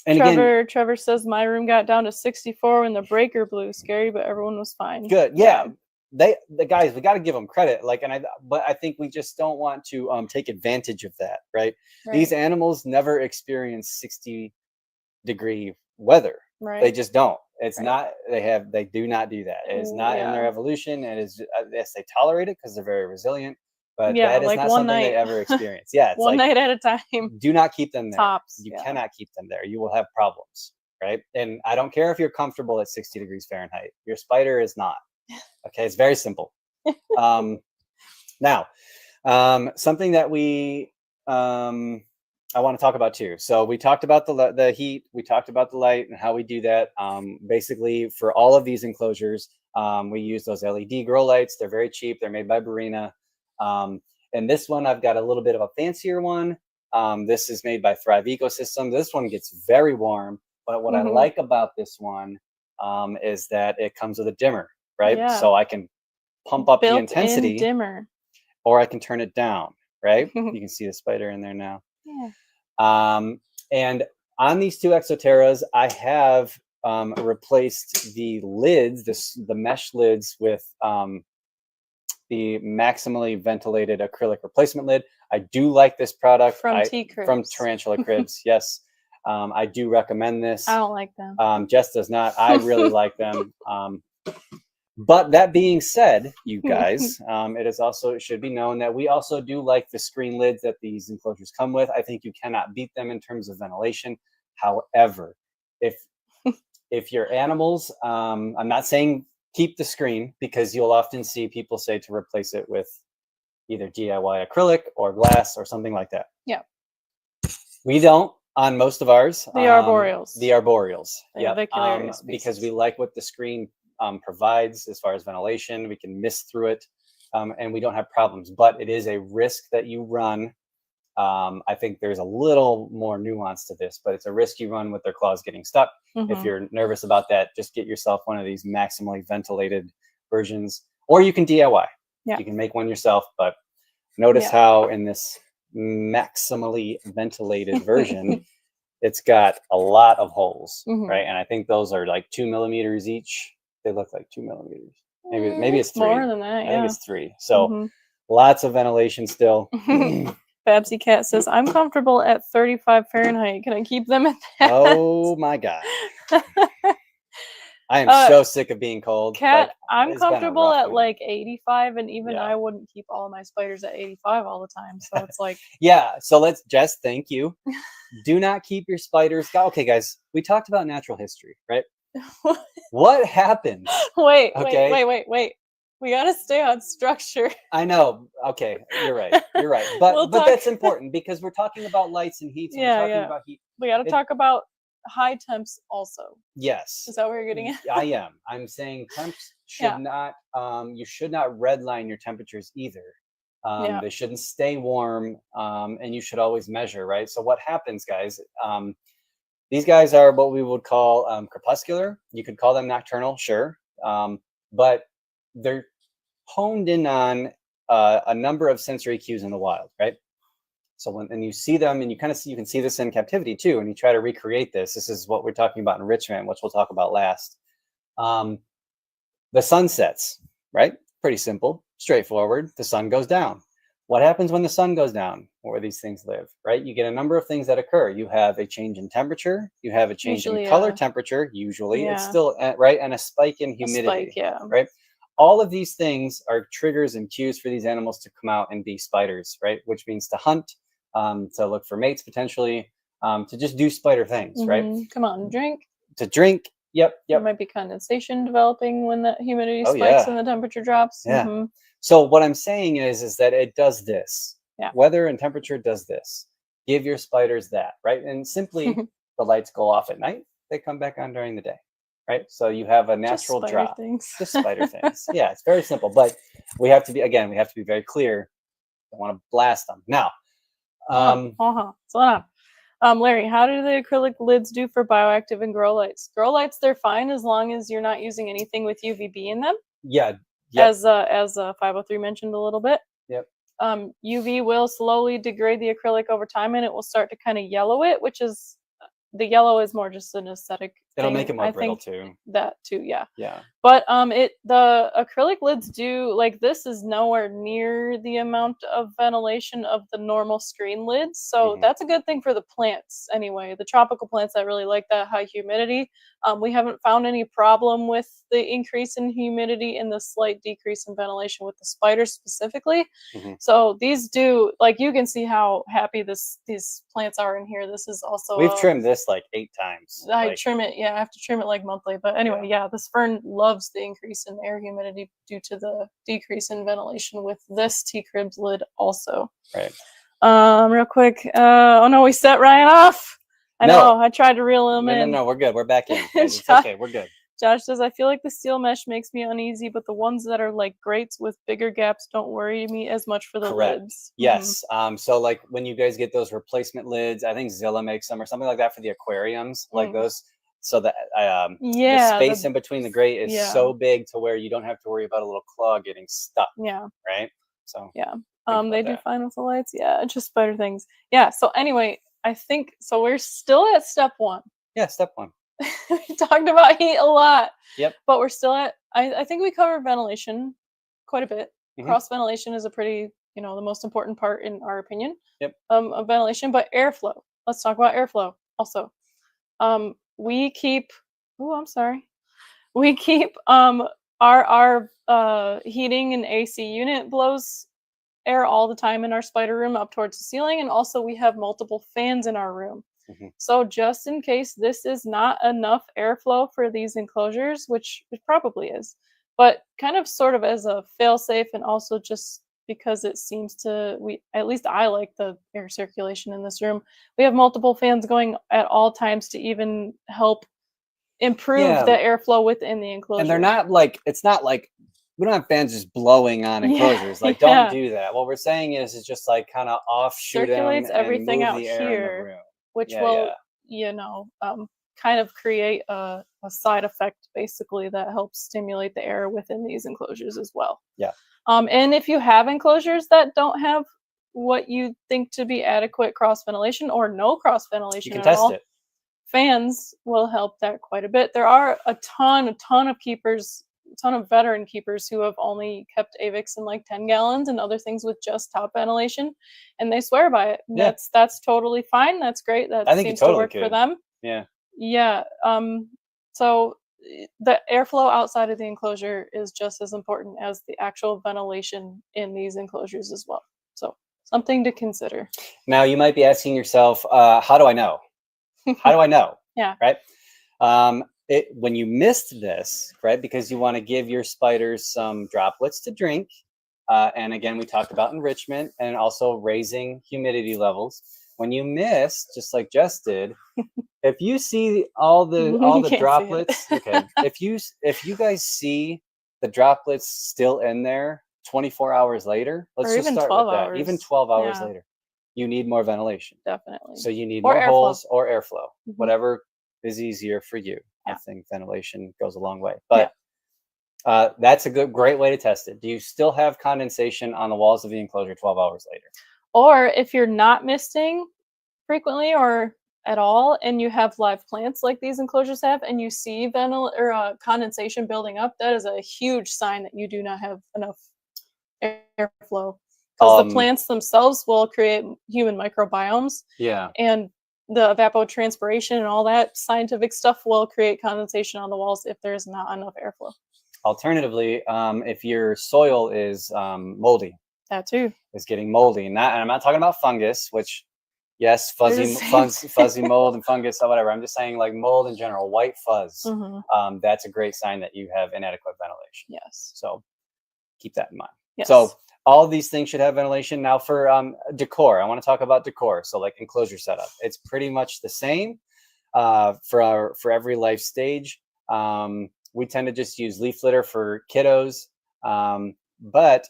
Trevor says my room got down to 64 when the breaker blew. Scary, but everyone was fine. Good. Yeah. The guys, we got to give them credit. But I think we just don't want to take advantage of that. Right. These animals never experience 60-degree weather. Right. They just don't. It's not. They do not do that. It is not in their evolution. It is. Yes, they tolerate it because they're very resilient. But that is not something they ever experience. Yeah, it's one night at a time. Do not keep them there. Tops. You cannot keep them there. You will have problems, right? And I don't care if you're comfortable at 60 degrees Fahrenheit. Your spider is not. Okay, it's very simple. Now, something that I want to talk about too. So we talked about the heat. We talked about the light and how we do that. Basically, for all of these enclosures, we use those LED grow lights. They're very cheap. They're made by Barina. And this one, I've got a little bit of a fancier one. This is made by Thrive Ecosystem. This one gets very warm, but what I like about this one is that it comes with a dimmer, right? Yeah. So I can pump up the intensity, dimmer, or I can turn it down, right? You can see the spider in there now. Yeah. And on these two Exoterras, I have replaced the lids, the mesh lids, with the maximally ventilated acrylic replacement lid. I do like this product from Tarantula Cribs. Yes, I do recommend this. I don't like them. Jess does not. I really like them. But that being said, you guys, it should be known that we also do like the screen lids that these enclosures come with. I think you cannot beat them in terms of ventilation. However, if your animals, I'm not saying keep the screen, because you'll often see people say to replace it with either DIY acrylic or glass or something like that. Yeah. We don't on most of ours. The arboreals. The arboreals. The Yep. Avicularia Because species. we like what the screen provides as far as ventilation. We can mist through it, and we don't have problems. But it is a risk that you run. I think there's a little more nuance to this, but it's a risk you run with their claws getting stuck. If you're nervous about that, just get yourself one of these maximally ventilated versions, or you can DIY. Yeah. You can make one yourself, but notice how in this maximally ventilated version, it's got a lot of holes, right? And I think those are like 2 millimeters each. They look like 2 millimeters. Maybe it's 3. More than that. I think it's 3. So lots of ventilation still. Babsy Cat says, I'm comfortable at 35 Fahrenheit. Can I keep them at that? Oh my God. I am so sick of being cold. Cat, Like, I'm comfortable at winter. like 85, and even I wouldn't keep all my spiders at 85 all the time. So it's like, so let's Jess, thank you. Do not keep your spiders. Okay, guys, we talked about natural history, right? What happens? Wait. We gotta stay on structure. I know. Okay, you're right. You're right. But that's important, because we're talking about lights and heats. And we're talking about heat. We gotta talk about high temps also. Yes. Is that what you're getting at? I am. I'm saying temps should not. You should not redline your temperatures either. They shouldn't stay warm, and you should always measure, right? So what happens, guys? These guys are what we would call crepuscular. You could call them nocturnal, sure, but they're honed in on a number of sensory cues in the wild, right? So when you see them, and you can see this in captivity too, and you try to recreate this. This is what we're talking about enrichment, which we'll talk about last. The sun sets, right? Pretty simple, straightforward. The sun goes down. What happens when the sun goes down, where these things live, right? You get a number of things that occur. You have a change in temperature. You have a change in color temperature. Usually, it's still right, and a spike in humidity. Right. All of these things are triggers and cues for these animals to come out and be spiders, right? Which means to hunt, to look for mates potentially, to just do spider things, right? Come on, drink. To drink. Yep. There might be condensation developing when that humidity spikes and the temperature drops. Yeah. So what I'm saying is that it does this. Yeah. Weather and temperature does this. Give your spiders that, right? And simply the lights go off at night. They come back on during the day, right? So you have a natural drop. Just spider things. Yeah, it's very simple. But we have to be very clear. Don't want to blast them. Now, Larry, how do the acrylic lids do for bioactive and grow lights? Grow lights, they're fine as long as you're not using anything with UVB in them. Yeah. As 503 mentioned a little bit. Yep. UV will slowly degrade the acrylic over time, and it will start to kind of yellow it, which is the yellow is more just an aesthetic It'll thing. make it more brittle too. That too, yeah. Yeah. But the acrylic lids do, like, this is nowhere near the amount of ventilation of the normal screen lids. So that's a good thing for the plants anyway. The tropical plants that really like that high humidity. We haven't found any problem with the increase in humidity and the slight decrease in ventilation with the spiders specifically. So these do, like, you can see how happy these plants are in here. This is also we've trimmed this like 8 times. I trim it. Yeah, I have to trim it like monthly. But anyway, this fern loves the increase in air humidity due to the decrease in ventilation with this T-Cribs lid also. Right. Real quick. Oh no, we set Ryan off. I know. I tried to reel him in. No, we're good. We're back in. It's okay. We're good. Josh says, I feel like the steel mesh makes me uneasy, but the ones that are like grates with bigger gaps don't worry me as much for the lids. Yes. So like when you guys get those replacement lids, I think Zilla makes them or something like that for the aquariums, like those. So that the space in between the grate is so big to where you don't have to worry about a little claw getting stuck. Yeah. Right. So they do fine with the lights. Yeah, just spider things. Yeah. So anyway, I think so. We're still at step 1. Yeah, step 1. We talked about heat a lot. Yep. But we're still at. I think we covered ventilation quite a bit. Cross ventilation is a pretty, the most important part in our opinion. Yep. Of ventilation, but airflow. Let's talk about airflow also. We keep. We keep our heating and AC unit blows air all the time in our spider room up towards the ceiling, and also we have multiple fans in our room. So just in case this is not enough airflow for these enclosures, which it probably is, But kind of sort of as a fail-safe, and also just because it seems to, at least I like the air circulation in this room. We have multiple fans going at all times to even help improve the airflow within the enclosure. And they're not like, it's not like we don't have fans just blowing on enclosures. Like, don't do that. What we're saying is just like kind of offshoot circulates them everything and move out the air in the here, room. which will, you know, kind of create a side effect basically that helps stimulate the air within these enclosures as well. Yeah. And if you have enclosures that don't have what you think to be adequate cross ventilation or no cross ventilation, you can test it. Fans will help that quite a bit. There are a ton of keepers, a ton of veteran keepers who have only kept Avics in like 10 gallons and other things with just top ventilation, and they swear by it. Yeah. That's totally fine. That's great. That seems to work for them. Yeah. Yeah. So the airflow outside of the enclosure is just as important as the actual ventilation in these enclosures as well. So something to consider. Now you might be asking yourself, how do I know? How do I know? Yeah. Right. When you missed this, right, because you want to give your spiders some droplets to drink. And again, we talked about enrichment and also raising humidity levels. When you miss, just like Jess did, if you see all the droplets, okay, if you guys see the droplets still in there 24 hours later, let's just start with that. Even 12 hours later, you need more ventilation. Definitely. So you need more holes or airflow, whatever is easier for you. I think ventilation goes a long way. But that's a great way to test it. Do you still have condensation on the walls of the enclosure 12 hours later? Or if you're not misting frequently or at all, and you have live plants like these enclosures have, and you see condensation building up, that is a huge sign that you do not have enough airflow. Because the plants themselves will create human microbiomes. Yeah. And the evapotranspiration and all that scientific stuff will create condensation on the walls if there's not enough airflow. Alternatively, if your soil is moldy, that too is getting moldy, and I'm not talking about fungus, which yes, fuzzy mold and fungus or whatever. I'm just saying like mold in general, white fuzz. That's a great sign that you have inadequate ventilation. Yes. So keep that in mind. Yes. So all of these things should have ventilation. Now for decor, I want to talk about decor. So like enclosure setup, it's pretty much the same for every life stage. We tend to just use leaf litter for kiddos, but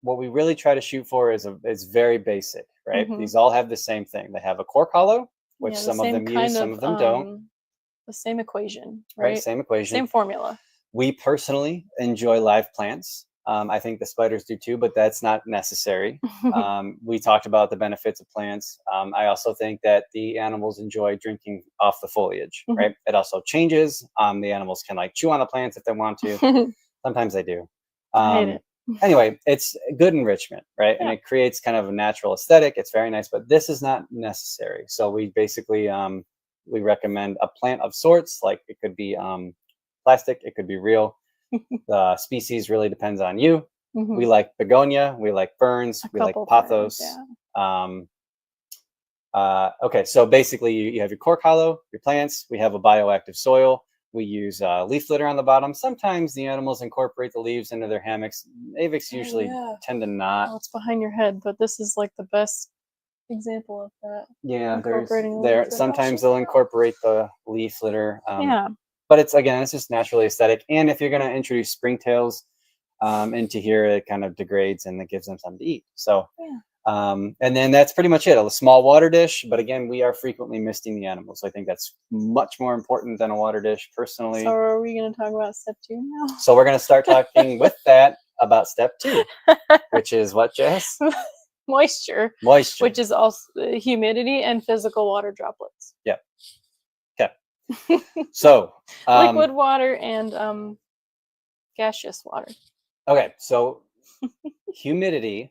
what we really try to shoot for is very basic, right? These all have the same thing. They have a cork hollow, which some of them use, some of them don't. The same equation, right? Same equation. Same formula. We personally enjoy live plants. I think the spiders do too, but that's not necessary. We talked about the benefits of plants. I also think that the animals enjoy drinking off the foliage, right? It also changes. The animals can like chew on the plants if they want to. Sometimes they do. I hate it. Anyway, it's good enrichment, right? And it creates kind of a natural aesthetic. It's very nice, but this is not necessary. So we basically, we recommend a plant of sorts, like it could be plastic, it could be real. The species really depends on you. We like begonia, we like ferns, we like pothos. Okay, so basically you have your cork hollow, your plants, we have a bioactive soil. We use leaf litter on the bottom. Sometimes the animals incorporate the leaves into their hammocks. Avics usually tend to not. Oh, it's behind your head, but this is like the best example of that. Yeah, sometimes they'll incorporate the leaf litter. But it's just naturally aesthetic. And if you're going to introduce springtails into here, it kind of degrades and it gives them something to eat. So. And then that's pretty much it. A small water dish, but again, we are frequently misting the animals. I think that's much more important than a water dish, personally. So are we going to talk about step 2 now? So we're going to start talking with that about step 2, which is what, Jess? Moisture, which is also humidity and physical water droplets. Yep. Okay. So liquid water and gaseous water. Okay, so humidity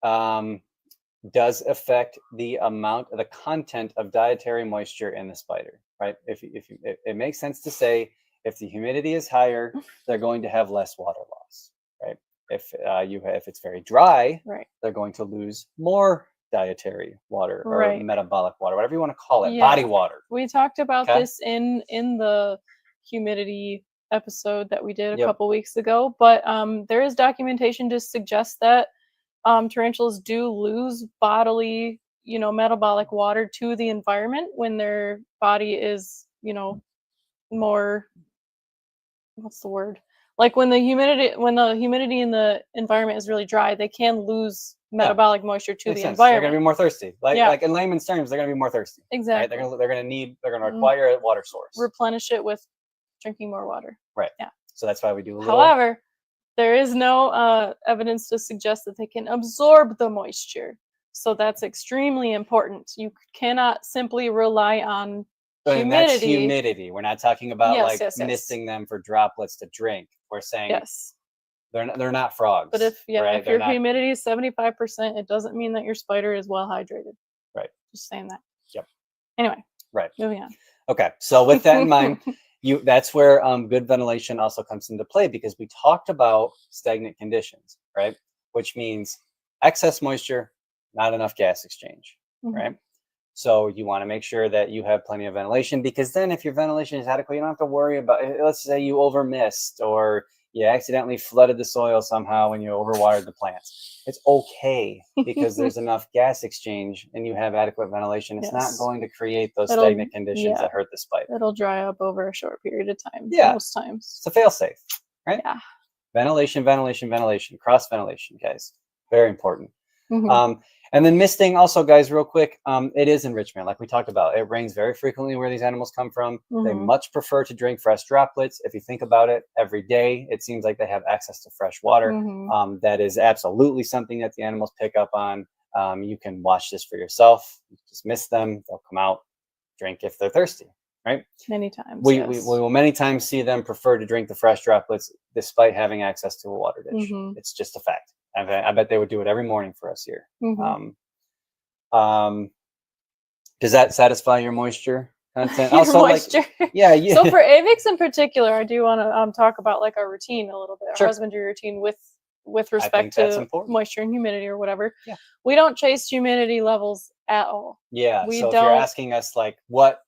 does affect the amount of the content of dietary moisture in the spider, right? If it makes sense to say, if the humidity is higher, they're going to have less water loss, right? If it's very dry, they're going to lose more dietary water or metabolic water, whatever you want to call it, body water. We talked about this in the humidity episode that we did a Yep. couple weeks ago, but there is documentation to suggest that tarantulas do lose bodily, metabolic water to the environment when their body is, more, what's the word? Like when the humidity in the environment is really dry, they can lose metabolic moisture to Makes the sense. They're environment. gonna be more thirsty. Like Yeah. like in layman's terms, they're gonna be more thirsty. Right? Exactly. They're gonna require a water source. Replenish it with drinking more water. Right. Yeah. So that's why we do a little. However, there is no evidence to suggest that they can absorb the moisture. So that's extremely important. You cannot simply rely on And that's humidity. humidity. We're not talking about Yes, like yes. misting them for droplets to drink. We're saying Yes. they're not frogs. But if right? your humidity is 75%, it doesn't mean that your spider is well hydrated. Right. Just saying that. Yep. Anyway. Right. Moving on. Okay. So with that in mind, that's where good ventilation also comes into play, because we talked about stagnant conditions, right? Which means excess moisture, not enough gas exchange, right? So you want to make sure that you have plenty of ventilation, because then if your ventilation is adequate, you don't have to worry about, let's say you over mist or you accidentally flooded the soil somehow and you overwatered the plants. It's okay, because there's enough gas exchange and you have adequate ventilation. It's not going to create those stagnant conditions that hurt the spider. It'll dry up over a short period of time. Yeah. Most times. It's a fail-safe, right? Yeah. Ventilation, cross ventilation, guys. Very important. And then misting also, guys, real quick, it is enrichment, like we talked about. It rains very frequently where these animals come from. They much prefer to drink fresh droplets. If you think about it, every day, it seems like they have access to fresh water. That is absolutely something that the animals pick up on. You can watch this for yourself. You just mist them. They'll come out, drink if they're thirsty, right? Many times. We will many times see them prefer to drink the fresh droplets despite having access to a water dish. It's just a fact. I bet they would do it every morning for us here. Does that satisfy your moisture content? Your also, moisture. Yeah. So for Avics in particular, I do want to talk about like our routine a little bit, our husbandry routine with respect to moisture and humidity or whatever. Yeah. We don't chase humidity levels at all. Yeah. So if you're asking us like what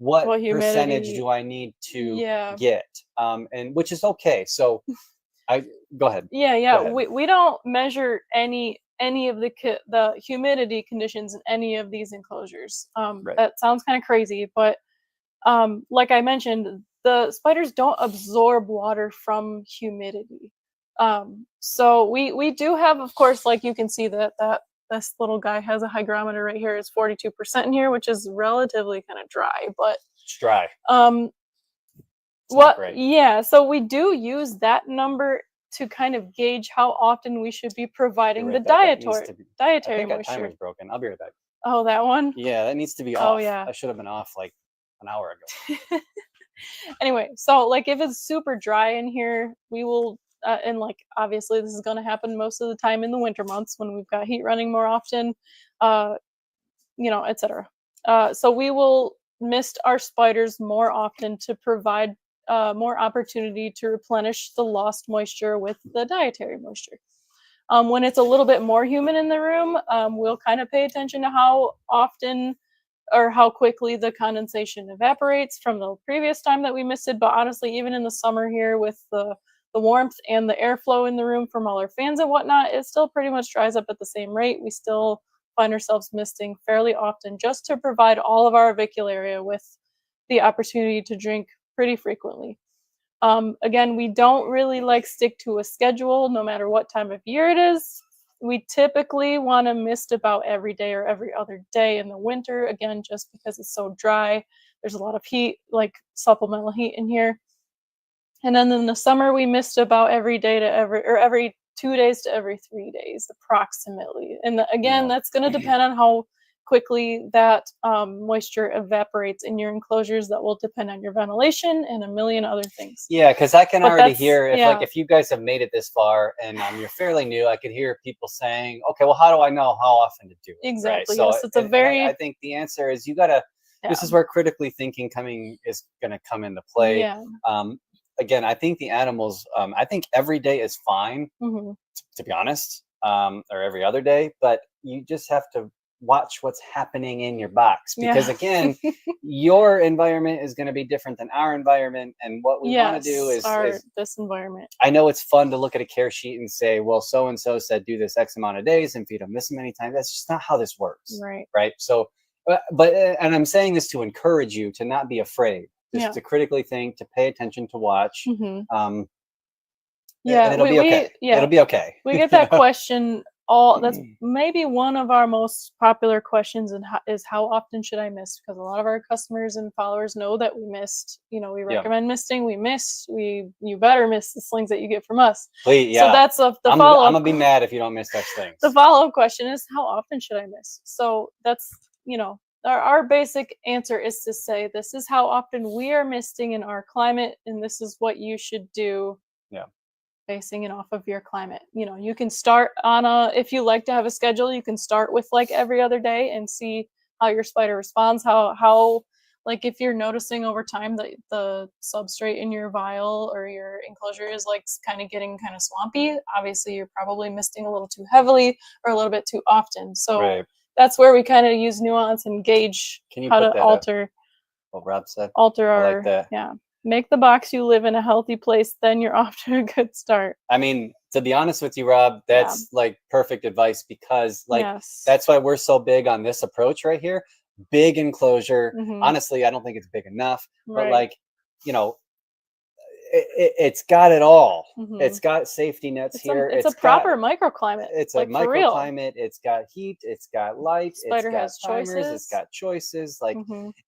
percentage humidity do I need to get, and which is okay. So go ahead. Yeah. We don't measure any of the humidity conditions in any of these enclosures. That sounds kind of crazy, but like I mentioned, the spiders don't absorb water from humidity. So we do have, of course, like you can see that this little guy has a hygrometer right here. It's 42% in here, which is relatively kind of dry, but it's dry. So we do use that number to kind of gauge how often we should be providing the dietary I think moisture. that timer's broken. I'll be right back. Oh, that one? Yeah, that needs to be off. Oh, yeah. I should have been off like an hour ago. Anyway, so like if it's super dry in here, we will, and like obviously this is going to happen most of the time in the winter months when we've got heat running more often, etc. So we will mist our spiders more often to provide more opportunity to replenish the lost moisture with the dietary moisture. When it's a little bit more humid in the room, we'll kind of pay attention to how often or how quickly the condensation evaporates from the previous time that we misted. But honestly, even in the summer here with the warmth and the airflow in the room from all our fans and whatnot, it still pretty much dries up at the same rate. We still find ourselves misting fairly often just to provide all of our Avicularia with the opportunity to drink pretty frequently. Again, we don't really stick to a schedule no matter what time of year it is. We typically want to mist about every day or every other day in the winter, again, just because it's so dry. There's a lot of heat, like supplemental heat in here. And then in the summer, we mist about every 2 days to every 3 days, approximately. And again, that's going to depend on how quickly that moisture evaporates in your enclosures. That will depend on your ventilation and a million other things. Yeah, because I can already hear if you guys have made it this far and you're fairly new, I could hear people saying, okay, well, how do I know how often to do it? Exactly. Right? Yes, it's a very. I think the answer is you gotta. Yeah. This is where critically thinking is gonna come into play. Yeah. Again, I think the animals. I think every day is fine, to be honest, or every other day, but you just have to watch what's happening in your box, because again, your environment is going to be different than our environment, and what we want to do is this environment. I know it's fun to look at a care sheet and say, well, so and so said do this X amount of days and feed them this many times. That's just not how this works, right? So but and I'm saying this to encourage you to not be afraid, just to critically think, to pay attention, to watch. And it'll be okay. It'll be okay. We get that question that's maybe one of our most popular questions, and is how often should I mist? Because a lot of our customers and followers know that we mist. You know, we recommend misting. We mist. You better mist the slings that you get from us. Please, So that's the follow-up. I'm gonna be mad if you don't mist our slings. The follow-up question is, how often should I mist? So that's, you know, our basic answer is to say, this is how often we are misting in our climate, and this is what you should do. Basing it off of your climate. You know, you can start on if you like to have a schedule, you can start with like every other day and see how your spider responds, how like if you're noticing over time that the substrate in your vial or your enclosure is like kind of getting kind of swampy, obviously you're probably misting a little too heavily or a little bit too often. So that's where we kind of use nuance and gauge how to alter what Rob said. Alter our, I like that. Make the box you live in a healthy place, then you're off to a good start. I mean, to be honest with you, Rob, that's like perfect advice, because like that's why we're so big on this approach right here. Big enclosure. Honestly, I don't think it's big enough, but like, you know, it's got it all. It's got safety nets here. It's a proper microclimate. It's like a microclimate. It's got heat. It's got light. Spider has timers. choices. It's got choices. Like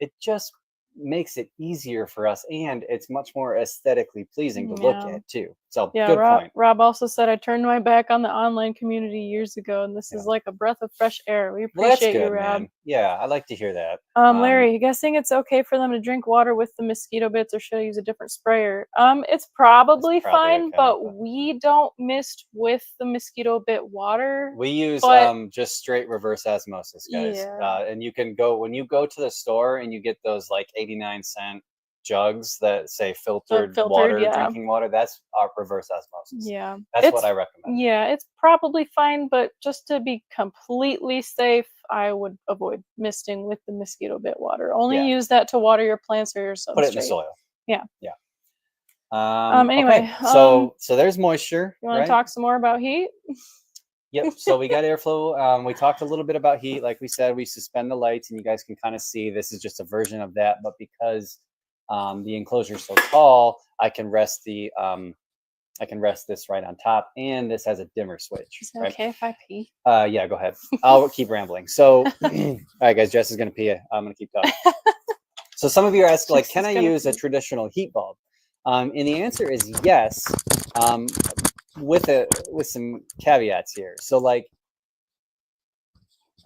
it just makes it easier for us, and it's much more aesthetically pleasing to look at too. So good point. Rob also said, I turned my back on the online community years ago, and this is like a breath of fresh air. We appreciate you, Rob. Man. Yeah, I like to hear that. Larry, guessing it's okay for them to drink water with the mosquito bits, or should I use a different sprayer? It's probably fine, okay, but we don't mist with the mosquito bit water. We use just straight reverse osmosis, guys. And you can go, when you go to the store and you get those like 89-cent jugs that say filtered water, drinking water, that's our reverse osmosis. That's what I recommend. It's probably fine, but just to be completely safe, I would avoid misting with the mosquito bit water. Only use that to water your plants or your substrate. Put it in the soil. Anyway, so there's moisture. You want to talk some more about heat? Yep. So we got airflow. We talked a little bit about heat. Like we said, we suspend the lights, and you guys can kind of see this is just a version of that. But because the enclosure is so tall, I can rest this right on top, and this has a dimmer switch. Is it okay if I pee? Yeah, go ahead. I'll keep rambling. So, all right, guys, Jess is gonna pee. I'm gonna keep talking. So some of you are asking, like, can I use a traditional heat bulb? And the answer is yes, with some caveats here. So, like,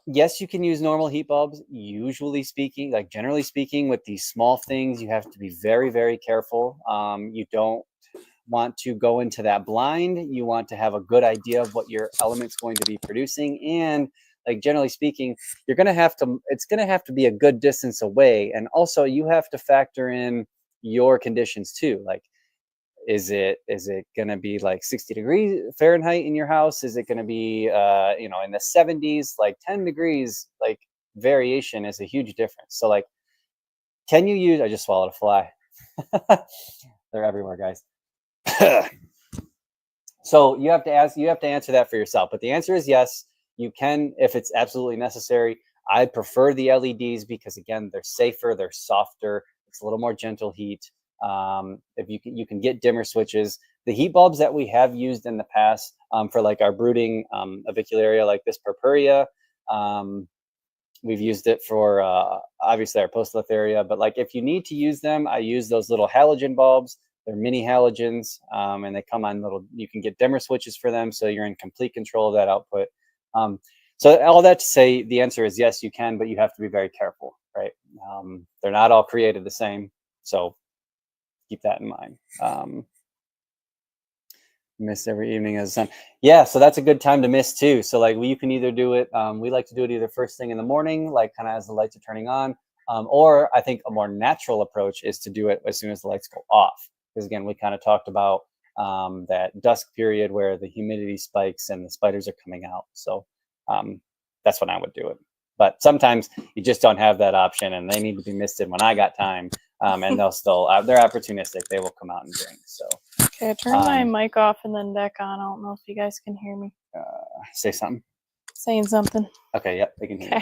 yes, you can use normal heat bulbs. Usually speaking, like generally speaking, with these small things, you have to be very, very careful. You don't want to go into that blind. You want to have a good idea of what your element's going to be producing, and like generally speaking, it's going to have to be a good distance away. And also you have to factor in your conditions too. Like, is it going to be like 60 degrees Fahrenheit in your house? Is it going to be, in the 70s? Like 10 degrees, like variation is a huge difference. So like, can you use, I just swallowed a fly. They're everywhere, guys. So you have to answer that for yourself, but the answer is yes, you can, if it's absolutely necessary. I prefer the LEDs because again, they're safer, they're softer, it's a little more gentle heat. If you can get dimmer switches. The heat bulbs that we have used in the past for like our brooding Avicularia, like this purpurea, we've used it for obviously our Poecilotheria, but like if you need to use them, I use those little halogen bulbs. They're mini halogens, and they come on you can get dimmer switches for them, so you're in complete control of that output. So all that to say, the answer is yes, you can, but you have to be very careful, right? They're not all created the same, so keep that in mind. Mist every evening as the sun. Yeah, so that's a good time to mist too. So like you can either do it, we like to do it either first thing in the morning, like kind of as the lights are turning on, or I think a more natural approach is to do it as soon as the lights go off. Because again, we kind of talked about that dusk period where the humidity spikes and the spiders are coming out. So that's when I would do it. But sometimes you just don't have that option, and they need to be misted when I got time. And they'll still, they're opportunistic. They will come out and drink. So. Okay, I turned my mic off and then back on. I don't know if you guys can hear me. Say something. Saying something. Okay, yep, they can hear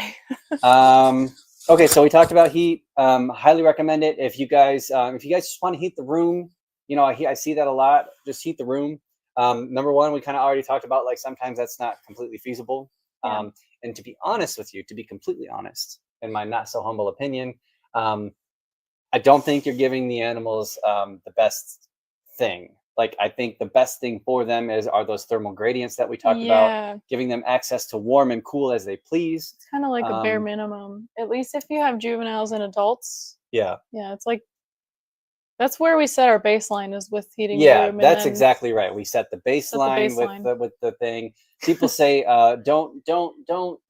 you. Okay, so we talked about heat. Highly recommend it if you guys just want to heat the room. You know, I see that a lot. Just heat the room. Number one, we kind of already talked about, like, sometimes that's not completely feasible. Yeah. And to be honest with you, to be completely honest, in my not so humble opinion, I don't think you're giving the animals the best thing. Like, I think the best thing for them are those thermal gradients that we talked about, giving them access to warm and cool as they please. It's kind of like a bare minimum, at least if you have juveniles and adults. Yeah. Yeah, it's like, that's where we set our baseline, is with heating the room. That's exactly right. We set the baseline, with the thing. People say, don't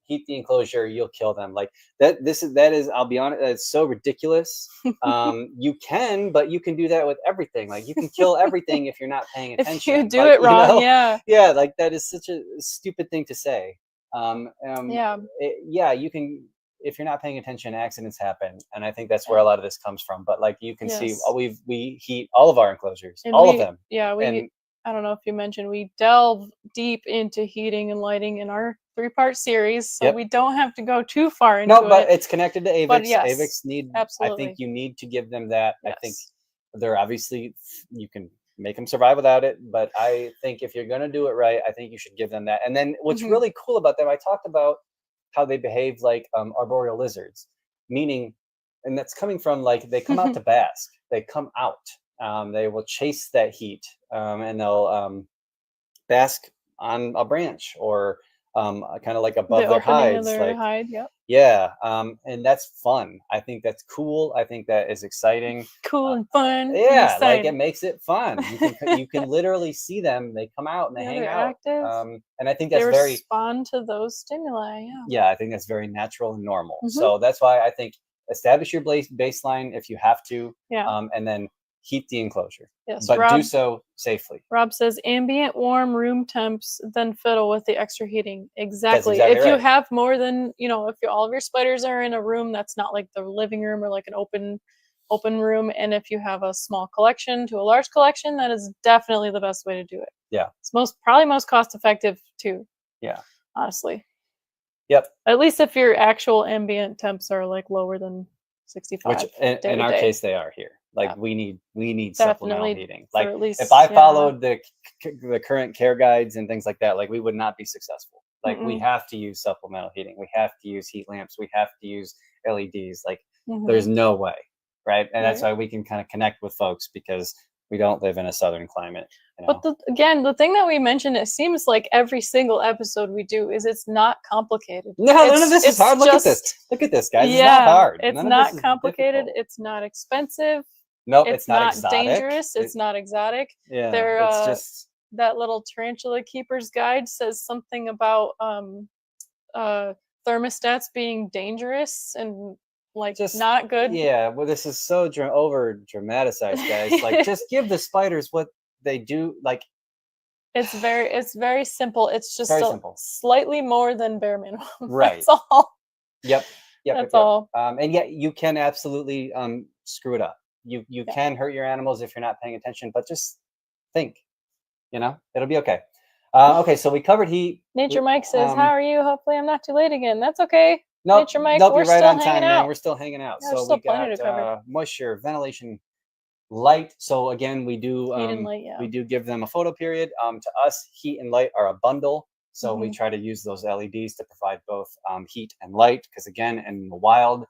heat the enclosure, you'll kill them. Like that is, I'll be honest, it's so ridiculous. You can, but you can do that with everything. Like, you can kill everything if you're not paying attention. If you do it wrong, you know? Yeah, like, that is such a stupid thing to say. You can, if you're not paying attention, accidents happen, and I think that's where a lot of this comes from. But, like, you can see, we heat all of our enclosures, all of them. Yeah, I don't know if you mentioned, we delve deep into heating and lighting in our 3-part series, so we don't have to go too far into it. No, but it's connected to Avics. But yes, Avics need, absolutely. I think you need to give them that. Yes. I think they're obviously, you can make them survive without it, but I think if you're going to do it right, I think you should give them that. And then what's really cool about them, I talked about how they behave like arboreal lizards, meaning, and that's coming from, like, they come out to bask. They come out. They will chase that heat, and they'll bask on a branch, or kind of like above their hides. Hide, and that's fun. I think that's cool. I think that is exciting. Cool and fun. Yeah, like, it makes it fun. You can literally see them. They come out and they hang out. Active. And I think that's they respond to those stimuli. Yeah, I think that's very natural and normal. So that's why I think establish your baseline if you have to. And then heat the enclosure. Yes, but do so safely. Rob says ambient warm room temps, then fiddle with the extra heating. Exactly. If you have more than, if all of your spiders are in a room that's not like the living room or like an open room, and if you have a small collection to a large collection, that is definitely the best way to do it. Yeah. It's probably most cost effective too. Yeah. Honestly. Yep. At least if your actual ambient temps are like lower than 65. Which in our case they are here. Like, we need supplemental heating. Like, least, if I followed the current care guides and things like that, like, we would not be successful. Like, we have to use supplemental heating. We have to use heat lamps. We have to use LEDs. Like, there's no way, right? And that's why we can kind of connect with folks, because we don't live in a southern climate. But the thing that we mentioned, it seems like every single episode we do, is it's not complicated. No, none of this is hard. Look at this. Look at this, guys. It's not hard. It's not complicated. It's not expensive. Nope, it's not dangerous. It's not exotic. Yeah, it's just that little tarantula keeper's guide says something about thermostats being dangerous and just not good. Yeah, well, this is so over dramatized, guys. Like, just give the spiders what they do. Like, it's very simple. It's just simple. Slightly more than bare minimum. Right. That's all. Yep. That's all. And yet you can absolutely screw it up. You can hurt your animals if you're not paying attention, but just think, it'll be okay. Okay, so we covered heat. Nature Mike says, how are you? Hopefully I'm not too late again. That's okay. Nope, Nature Mike, nope, we're you're right still on time, hanging out. man. We're still hanging out. Yeah, so we got moisture, ventilation, light. So again, we do heat and light, we do give them a photo period. To us, heat and light are a bundle. So we try to use those LEDs to provide both heat and light, because again, in the wild,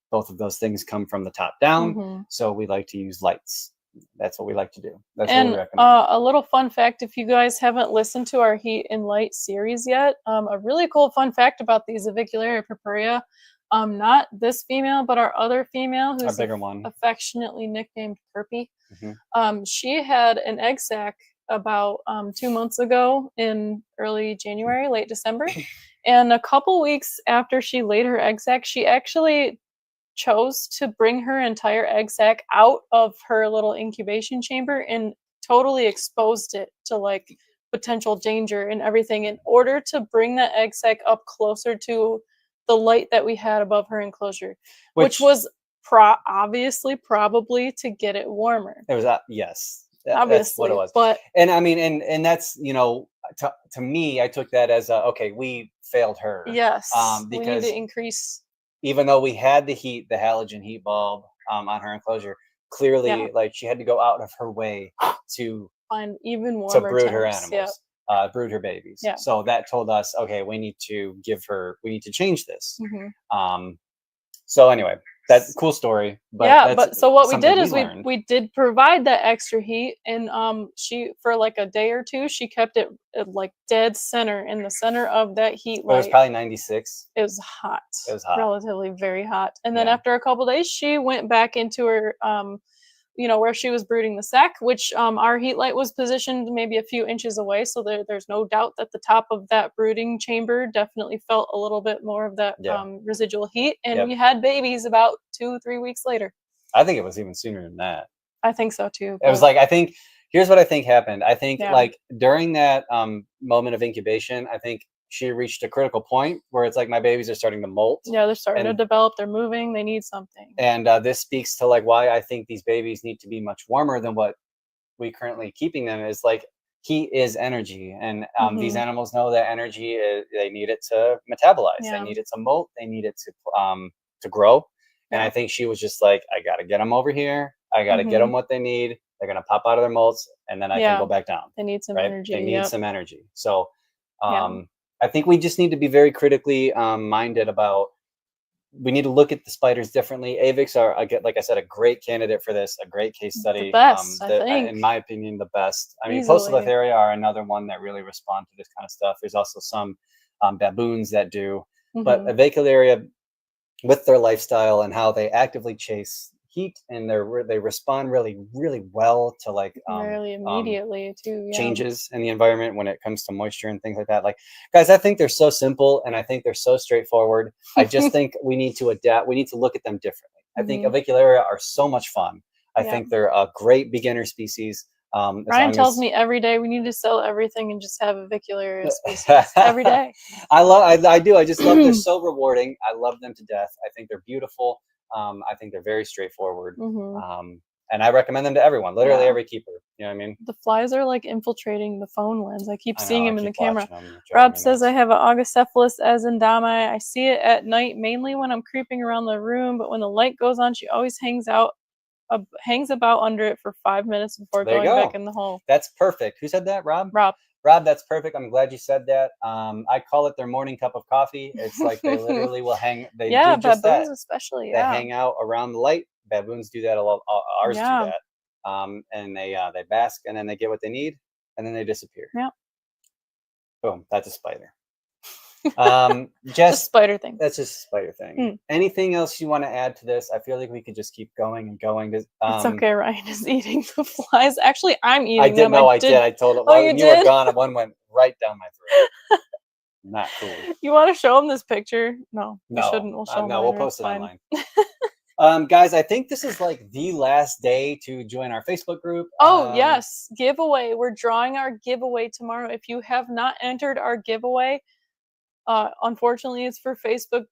both of those things come from the top down. So we like to use lights. That's what we like to do. That's what we recommend. A little fun fact, if you guys haven't listened to our heat and light series yet, a really cool fun fact about these Avicularia purpurea, not this female, but our other female, who's our bigger one, affectionately nicknamed Kirpy. She had an egg sac about 2 months ago in early January, late December. And a couple weeks after she laid her egg sac, she actually chose to bring her entire egg sac out of her little incubation chamber and totally exposed it to like potential danger and everything, in order to bring that egg sac up closer to the light that we had above her enclosure, which was obviously probably to get it warmer. It was yes. Obviously, that's what it was. But and I mean, and that's, you know, to me, I took that as okay, we failed her. Yes, because we need to increase. Even though we had the heat, the halogen heat bulb on her enclosure, clearly, like, she had to go out of her way to find even warmer to brood her temps. animals, brood her babies. Yeah. So that told us, okay, we need to change this. So anyway, that's a cool story. But but so what we did is learned. we did provide that extra heat, and she, for like a day or two, she kept it like dead center, in the center of that heat light. It was probably 96. It was hot. It was hot. Relatively very hot. And then after a couple days, she went back into her you know, where she was brooding the sack, which our heat light was positioned maybe a few inches away, so there's no doubt that the top of that brooding chamber definitely felt a little bit more of that residual heat, and we had babies about 2-3 weeks later. I think it was even sooner than that. I think so too. It was like, I think, here's what I think happened. I think like during that moment of incubation, I think she reached a critical point where it's like, my babies are starting to molt. Yeah, they're starting to develop. They're moving. They need something. And this speaks to like why I think these babies need to be much warmer than what we currently keeping them. Is like, heat is energy, and these animals know that energy they need it to metabolize. They need it to molt. They need it to grow. And I think she was just like, I got to get them over here. I got to get them what they need. They're gonna pop out of their molts, and then I can go back down. They need some energy. They need some energy. So I think we just need to be very critically minded about, we need to look at the spiders differently. Avics are, like I said, a great candidate for this, a great case study. The best, I think. In my opinion, the best. I mean, Poecilotheria are another one that really respond to this kind of stuff. There's also some baboons that do. But Avicularia, with their lifestyle and how they actively chase heat, and they respond really well to like really immediately too changes in the environment when it comes to moisture and things like that. Like, guys, I think they're so simple, and I think they're so straightforward. I just think we need to adapt. We need to look at them differently. I think Avicularia are so much fun. I think they're a great beginner species. Ryan tells me every day we need to sell everything and just have Avicularia species every day. I do. I just love, they're so rewarding. I love them to death. I think they're beautiful. I think they're very straightforward. And I recommend them to everyone, literally every keeper. You know what I mean? The flies are like infiltrating the phone lens. I keep seeing them in the camera. Rob says, I have an Augocephalus azendamae. I see it at night, mainly when I'm creeping around the room, but when the light goes on, she always hangs about under it for 5 minutes before going back in the hole. That's perfect. Who said that? Rob? Rob, that's perfect. I'm glad you said that. I call it their morning cup of coffee. It's like they literally will hang. They do just baboons that. Especially. They hang out around the light. Baboons do that a lot. Ours do that. And they bask, and then they get what they need, and then they disappear. Yeah. Boom. That's a spider. Just spider thing. That's just a spider thing. Anything else you want to add to this? I feel like we could just keep going and going. It's okay. Ryan is eating the flies. Actually, I'm eating them. I did know. I did. I told him. Oh, you were gone, and one went right down my throat. Not cool. You want to show him this picture? No, we shouldn't. We'll show him. No, we'll post it online. Guys, I think this is like the last day to join our Facebook group. Oh, yes. Giveaway. We're drawing our giveaway tomorrow. If you have not entered our giveaway, unfortunately, it's for Facebook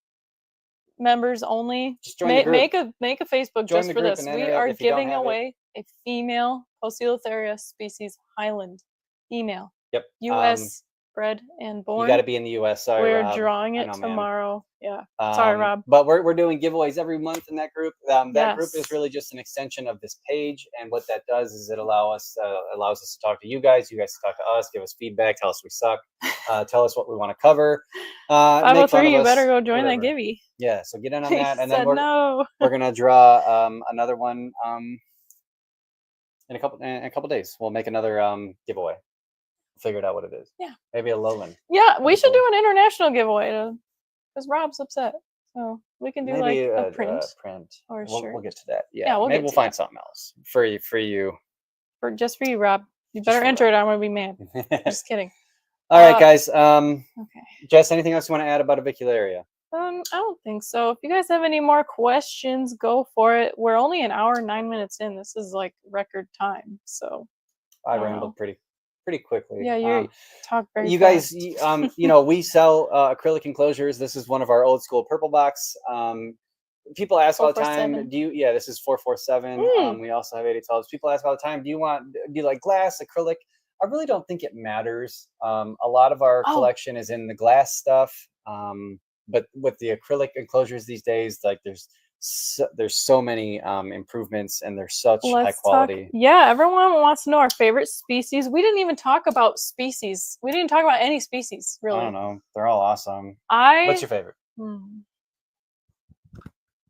members only. Just join the group. Make a Facebook just for this. We are giving away a female Poecilotheria species Highland female. Yep. U.S. bred and born. You got to be in the U.S. Sorry, we're Rob. drawing it tomorrow. Yeah. Sorry, Rob. But we're doing giveaways every month in that group. That group is really just an extension of this page, and what that does is it allows us to talk to you guys. You guys to talk to us, give us feedback, tell us we suck, tell us what we want to cover. 503, you better go join that givey. Yeah, so get in on that, and then we're gonna draw another one in a couple days. We'll make another giveaway. Figured out what it is. Yeah. Maybe a lowland. Yeah, we should do an international giveaway because Rob's upset. So we can do maybe like a print. Or a shirt. We'll get to that. Yeah, maybe we'll find something else for you. Just for you, Rob. You better enter it. I'm gonna be mad. Just kidding. All right, guys. Okay. Jess, anything else you want to add about Avicularia? I don't think so. If you guys have any more questions, go for it. We're only an hour and 9 minutes in. This is like record time. So I rambled pretty pretty quickly. Yeah, you talk very you fast. guys, you know, we sell acrylic enclosures. This is one of our old school purple box. People ask all the time, 447. do you, yeah, this is 447. We also have 8012s. People ask all the time, do you like glass, acrylic? I really don't think it matters. A lot of our collection is in the glass stuff. But with the acrylic enclosures these days, like there's so many improvements, and they're such high quality. Yeah, everyone wants to know our favorite species. We didn't even talk about species. We didn't talk about any species, really. I don't know. They're all awesome. What's your favorite?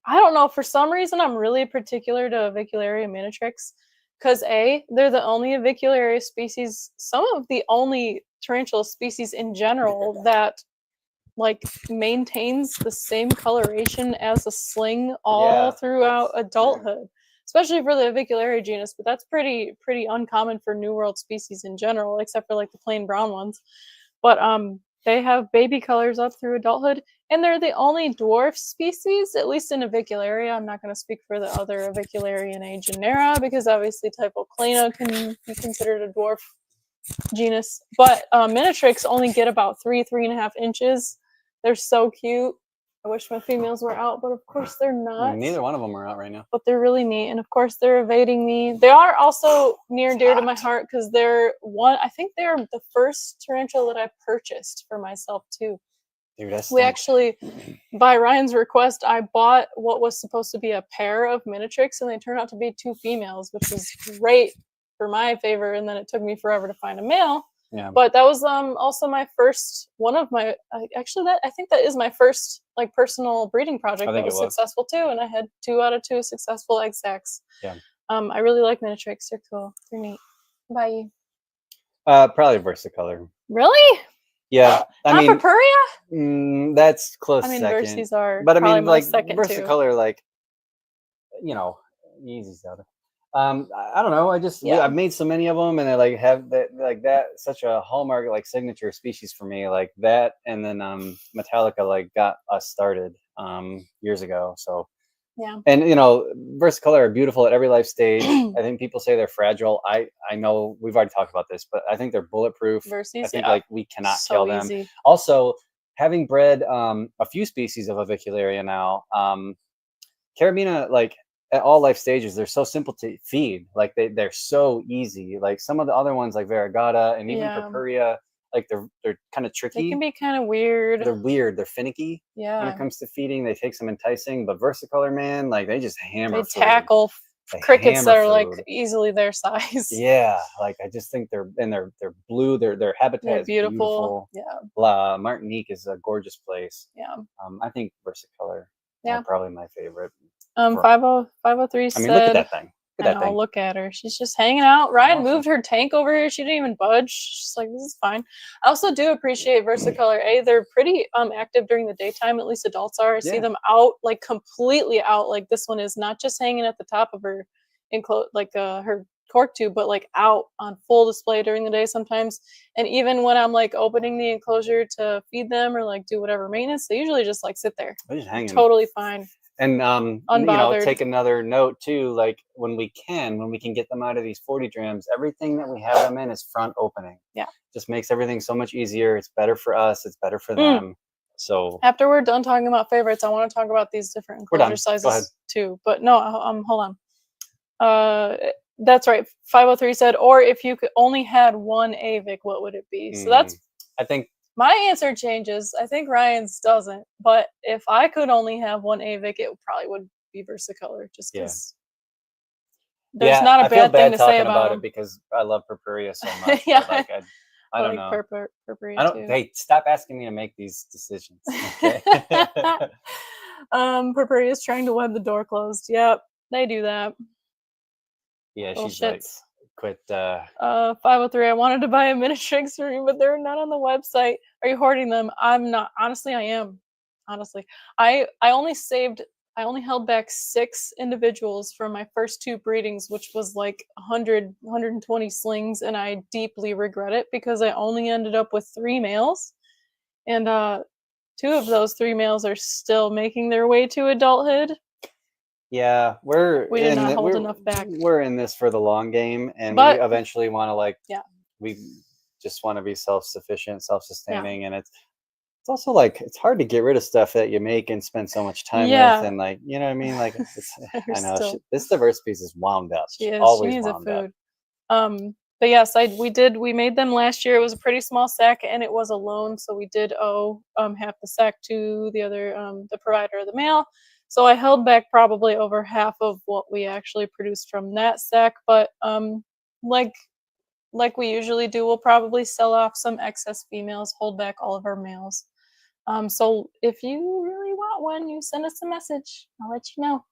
I don't know. For some reason, I'm really particular to Avicularia minitrix because they're the only Avicularia species, some of the only tarantula species in general that like maintains the same coloration as a sling all throughout adulthood, especially for the Avicularia genus. But that's pretty uncommon for New World species in general, except for like the plain brown ones. But they have baby colors up through adulthood, and they're the only dwarf species, at least in Avicularia. I'm not going to speak for the other Aviculariinae genera because obviously Typhoclena can be considered a dwarf genus. But minitrix only get about 3.5 inches. They're so cute. I wish my females were out, but of course they're not. Neither one of them are out right now. But they're really neat, and of course they're evading me. They are also near and dear to my heart because I think they're the first tarantula that I purchased for myself too. Dude, that's we actually, by Ryan's request, I bought what was supposed to be a pair of minitrix, and they turned out to be 2 females, which was great for my favor. And then it took me forever to find a male. Yeah. But that was also my first one of my I think that is my first like personal breeding project that was successful too, and I had 2 out of 2 successful egg sacs. Yeah. I really like minitrix. They're cool. They're neat. Bye. Probably versicolor. Really? Yeah. I mean, Purpurea? That's close. I mean, second. Versies are. But I probably mean, like second versicolor, too. like easy stuff. I don't know. I've made so many of them, and they like have that such a hallmark like signature species for me, like that. And then Metallica like got us started years ago. So yeah. And versicolor are beautiful at every life stage. I think people say they're fragile. I know we've already talked about this, but I think they're bulletproof. Versies, I think like we cannot so kill them. Easy. Also, having bred a few species of Avicularia now, Carabina, like at all life stages, they're so simple to feed. Like they're so easy. Like some of the other ones, like Variegata and even Purpurea, like they're kind of tricky. They can be kind of weird. They're weird. They're finicky. Yeah. When it comes to feeding, they take some enticing, but versicolor, man, like they just hammer. They tackle crickets that are like easily their size. Yeah, like I just think they're blue. Their habitat is beautiful. Yeah. Martinique is a gorgeous place. Yeah. I think versicolor. Yeah. Probably my favorite. 503 said. I mean, look at that thing. Look at her. She's just hanging out. Ryan moved her tank over here. She didn't even budge. She's like, this is fine. I also do appreciate versicolor. They're pretty active during the daytime. At least adults are. I see them out, like completely out. Like this one is not just hanging at the top of her her cork tube, but like out on full display during the day sometimes. And even when I'm like opening the enclosure to feed them or like do whatever maintenance, they usually just like sit there. They're just hanging. Totally fine. And take another note too, like when we can get them out of these 40 drams, everything that we have them in is front opening. Yeah. Just makes everything so much easier. It's better for us, it's better for them. So after we're done talking about favorites, I want to talk about these different enclosure sizes too. But no, hold on. That's right. 503 said, or if you could only had one Avic, what would it be? So that's I think my answer changes. I think Ryan's doesn't. But if I could only have one Avic, it probably would be versicolor, just because there's not a bad thing to say about it because I love Purpurea so much. Yeah, like, I don't know. Purpurea too. Hey, stop asking me to make these decisions. Okay? Purpurea is trying to web the door closed. Yep, they do that. Yeah, she's like, quit. 503. I wanted to buy a minitrix for you, but they're not on the website. Are you hoarding them? I'm not. Honestly, I am. Honestly, I only held back 6 individuals from my first 2 breedings, which was like 120 slings, and I deeply regret it because I only ended up with 3 males, and 2 of those 3 males are still making their way to adulthood. Yeah, we did not hold enough back. We're in this for the long game, and we eventually want to just want to be self-sufficient, self-sustaining, and it's also like it's hard to get rid of stuff that you make and spend so much time with, and like you know what I mean. Like it's I know this diverse piece is wound up. She is. Always She needs a wound up. food. But yes, we made them last year. It was a pretty small sack, and it was a loan, so we did owe half the sack to the other the provider of the mail. So I held back probably over half of what we actually produced from that sack. But like we usually do, we'll probably sell off some excess females, hold back all of our males. So if you really want one, you send us a message. I'll let you know.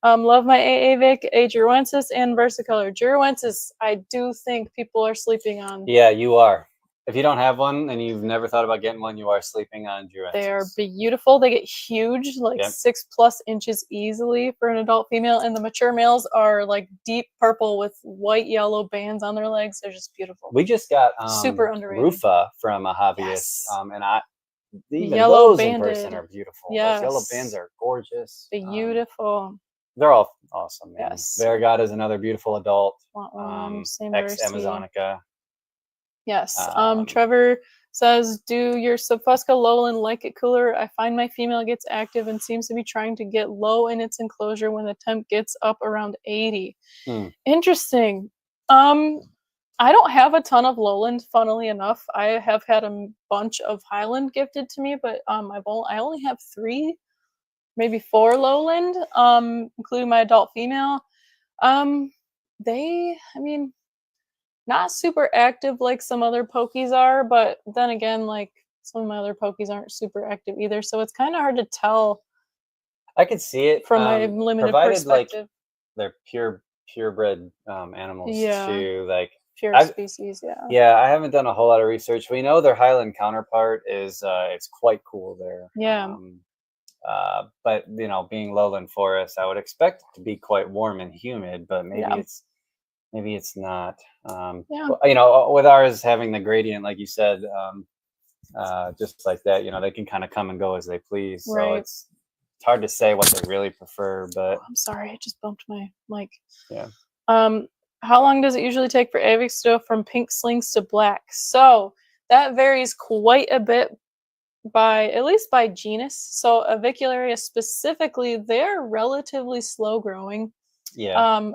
Love my Avic, A. Juruensis, and Versicolor. Juruensis, I do think people are sleeping on. Yeah, you are. If you don't have one and you've never thought about getting one, you are sleeping on Juruensis. They are beautiful. They get huge, like 6+ inches easily for an adult female, and the mature males are like deep purple with white yellow bands on their legs. They're just beautiful. We just got super underrated Rufa from a hobbyist, and even yellow those banded. in person are beautiful. Yes. Those yellow bands are gorgeous. Beautiful. They're all awesome, man. Yes. Varigata is another beautiful adult. Ex-Amazonica. Yes. Um, Trevor says, do your Subfusca lowland like it cooler? I find my female gets active and seems to be trying to get low in its enclosure when the temp gets up around 80. Interesting. I don't have a ton of lowland, funnily enough. I have had a bunch of highland gifted to me, but I only have 3, maybe 4 lowland, including my adult female. Not super active like some other pokies are, but then again, like some of my other pokies aren't super active either, so it's kind of hard to tell. I can see it from my limited perspective. Like they're purebred animals too, like pure species. Yeah, I haven't done a whole lot of research. We know their highland counterpart is it's quite cool there. But you know, being lowland forest, I would expect it to be quite warm and humid, but maybe it's not. You know, with ours having the gradient, like you said, just like that, you know, they can kind of come and go as they please. So it's hard to say what they really prefer. But I'm sorry, I just bumped my mic. Yeah. How long does it usually take for Avics to go from pink slings to black? So that varies quite a bit at least by genus. So Avicularia specifically, they're relatively slow growing.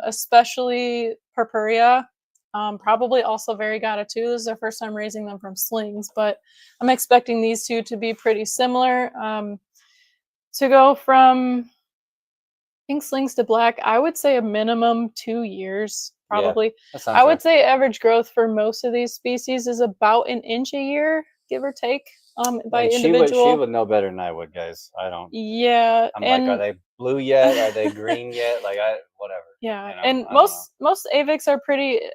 Especially Purpurea, probably also Varigata too. This is our first time raising them from slings, but I'm expecting these two to be pretty similar. To go from pink slings to black, I would say a minimum 2 years, probably. I would say average growth for most of these species is about 1 inch a year, give or take. By individual. She would know better than I would, guys. I don't. Yeah. I'm like, are they blue yet? Are they green yet? Like, whatever. Yeah. And most Avics are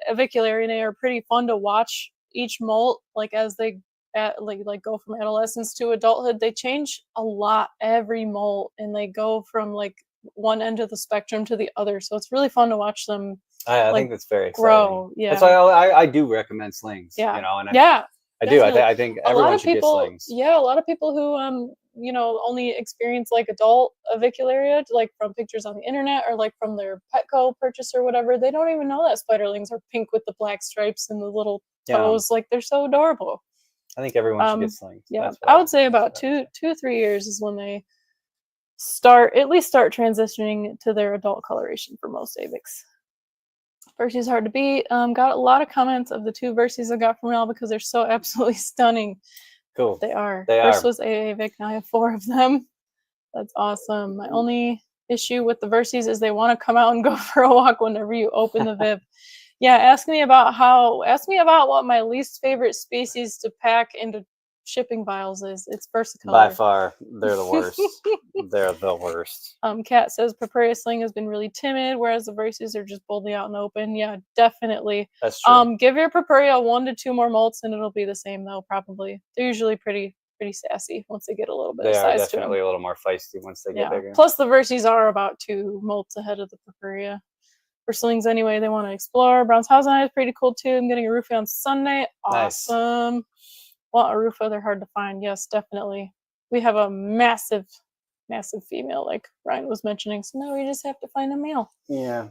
Avicularia are pretty fun to watch each molt, like as they go from adolescence to adulthood. They change a lot every molt, and they go from like one end of the spectrum to the other. So it's really fun to watch them. I think that's very exciting. Grow. Yeah. That's why I do recommend slings. Yeah. You know, and I do. I think everyone should get slings. Yeah, a lot of people who only experience like adult Avicularia, like from pictures on the internet or like from their Petco purchase or whatever, they don't even know that spiderlings are pink with the black stripes and the little toes. Like, they're so adorable. I think everyone should get slings. Yeah, I would say about 2 to 3 years is when they start transitioning to their adult coloration for most Avics. Versies hard to beat. Got a lot of comments of the 2 Versies I got from y'all because they're so absolutely stunning. Cool. They are. First was Avic, now I have 4 of them. That's awesome. My only issue with the Versies is they want to come out and go for a walk whenever you open the Viv. Yeah, ask me about what my least favorite species to pack into shipping vials is. It's Versicolor. By far, they're the worst. They're the worst. Kat says Purpurea sling has been really timid, whereas the Versies are just boldly out in the open. Yeah, definitely. That's true. Give your Purpurea 1 to 2 more molts, and it'll be the same though. Probably. They're usually pretty sassy once they get a little bit of size to them. They are definitely a little more feisty once they get bigger. Plus, the Versies are about 2 molts ahead of the Purpurea. For slings anyway, they want to explore. Brownshausen is pretty cool too. I'm getting a roofie on Sunday. Awesome. Nice. Want a Rufa, they're hard to find. Yes, definitely. We have a massive female, like Ryan was mentioning. So now we just have to find a male. Yeah.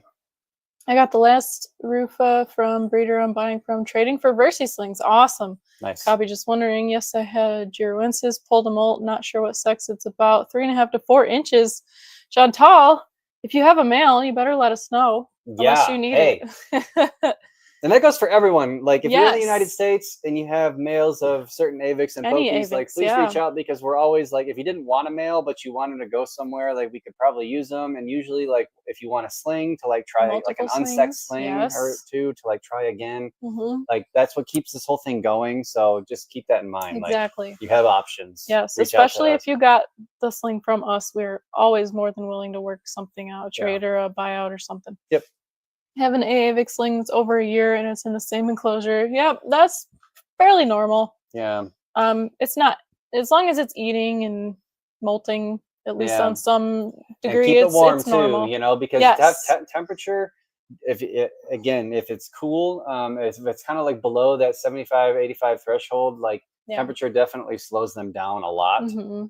I got the last Rufa from breeder I'm buying from, trading for Versi slings. Awesome. Nice. Copy, just wondering. Yes, I had Giroensis, pulled a molt. Not sure what sex it's about. 3.5 to 4 inches. Chantal, if you have a male, you better let us know. Unless you need it. And that goes for everyone. Like, if you're in the United Yes. States and you have males of certain Avics and Any Pokies, like, Avics, please yeah. reach out, because we're always like, if you didn't want a male but you wanted to go somewhere, like, we could probably use them. And usually, like, if you want a sling to like try like Multiple an unsexed slings, sling or yes. two to like try again, Mhm. like, that's what keeps this whole thing going. So just keep that in mind. Exactly. Like, you have options. Yes, Reach out to especially us. if you got the sling from us, we're always more than willing to work something out, a trade or a buyout or something. Yep. I have an Avic sling that's over a year and it's in the same enclosure. Yep, that's fairly normal. Yeah. It's not, as long as it's eating and molting, at least Yeah. on some And degree, keep it warm it's too, normal. you know, because Yes. temperature, if it's cool, if it's kind of like below that 75, 85 threshold, like Yeah. temperature definitely slows them down a lot. Mhm.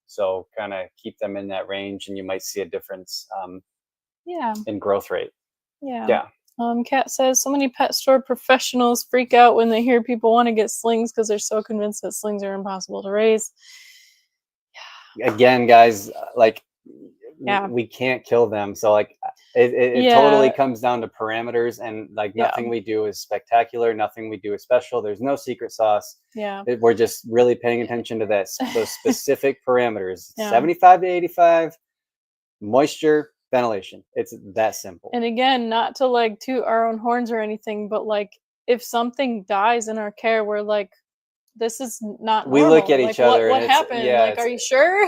So kind of keep them in that range and you might see a difference Yeah. in growth rate. Yeah. Yeah. Kat says, so many pet store professionals freak out when they hear people want to get slings because they're so convinced that slings are impossible to raise. Again, guys, like, Yeah. we can't kill them. So like it totally comes down to parameters, and like nothing we do is spectacular. Nothing we do is special. There's no secret sauce. Yeah. We're just really paying attention to that, those specific parameters. Yeah. 75 to 85, moisture, ventilation. It's that simple. And again, not to like toot our own horns or anything, but like if something dies in our care, we're like, this is not normal. We look at each other. What happened? Yeah, like, are you sure?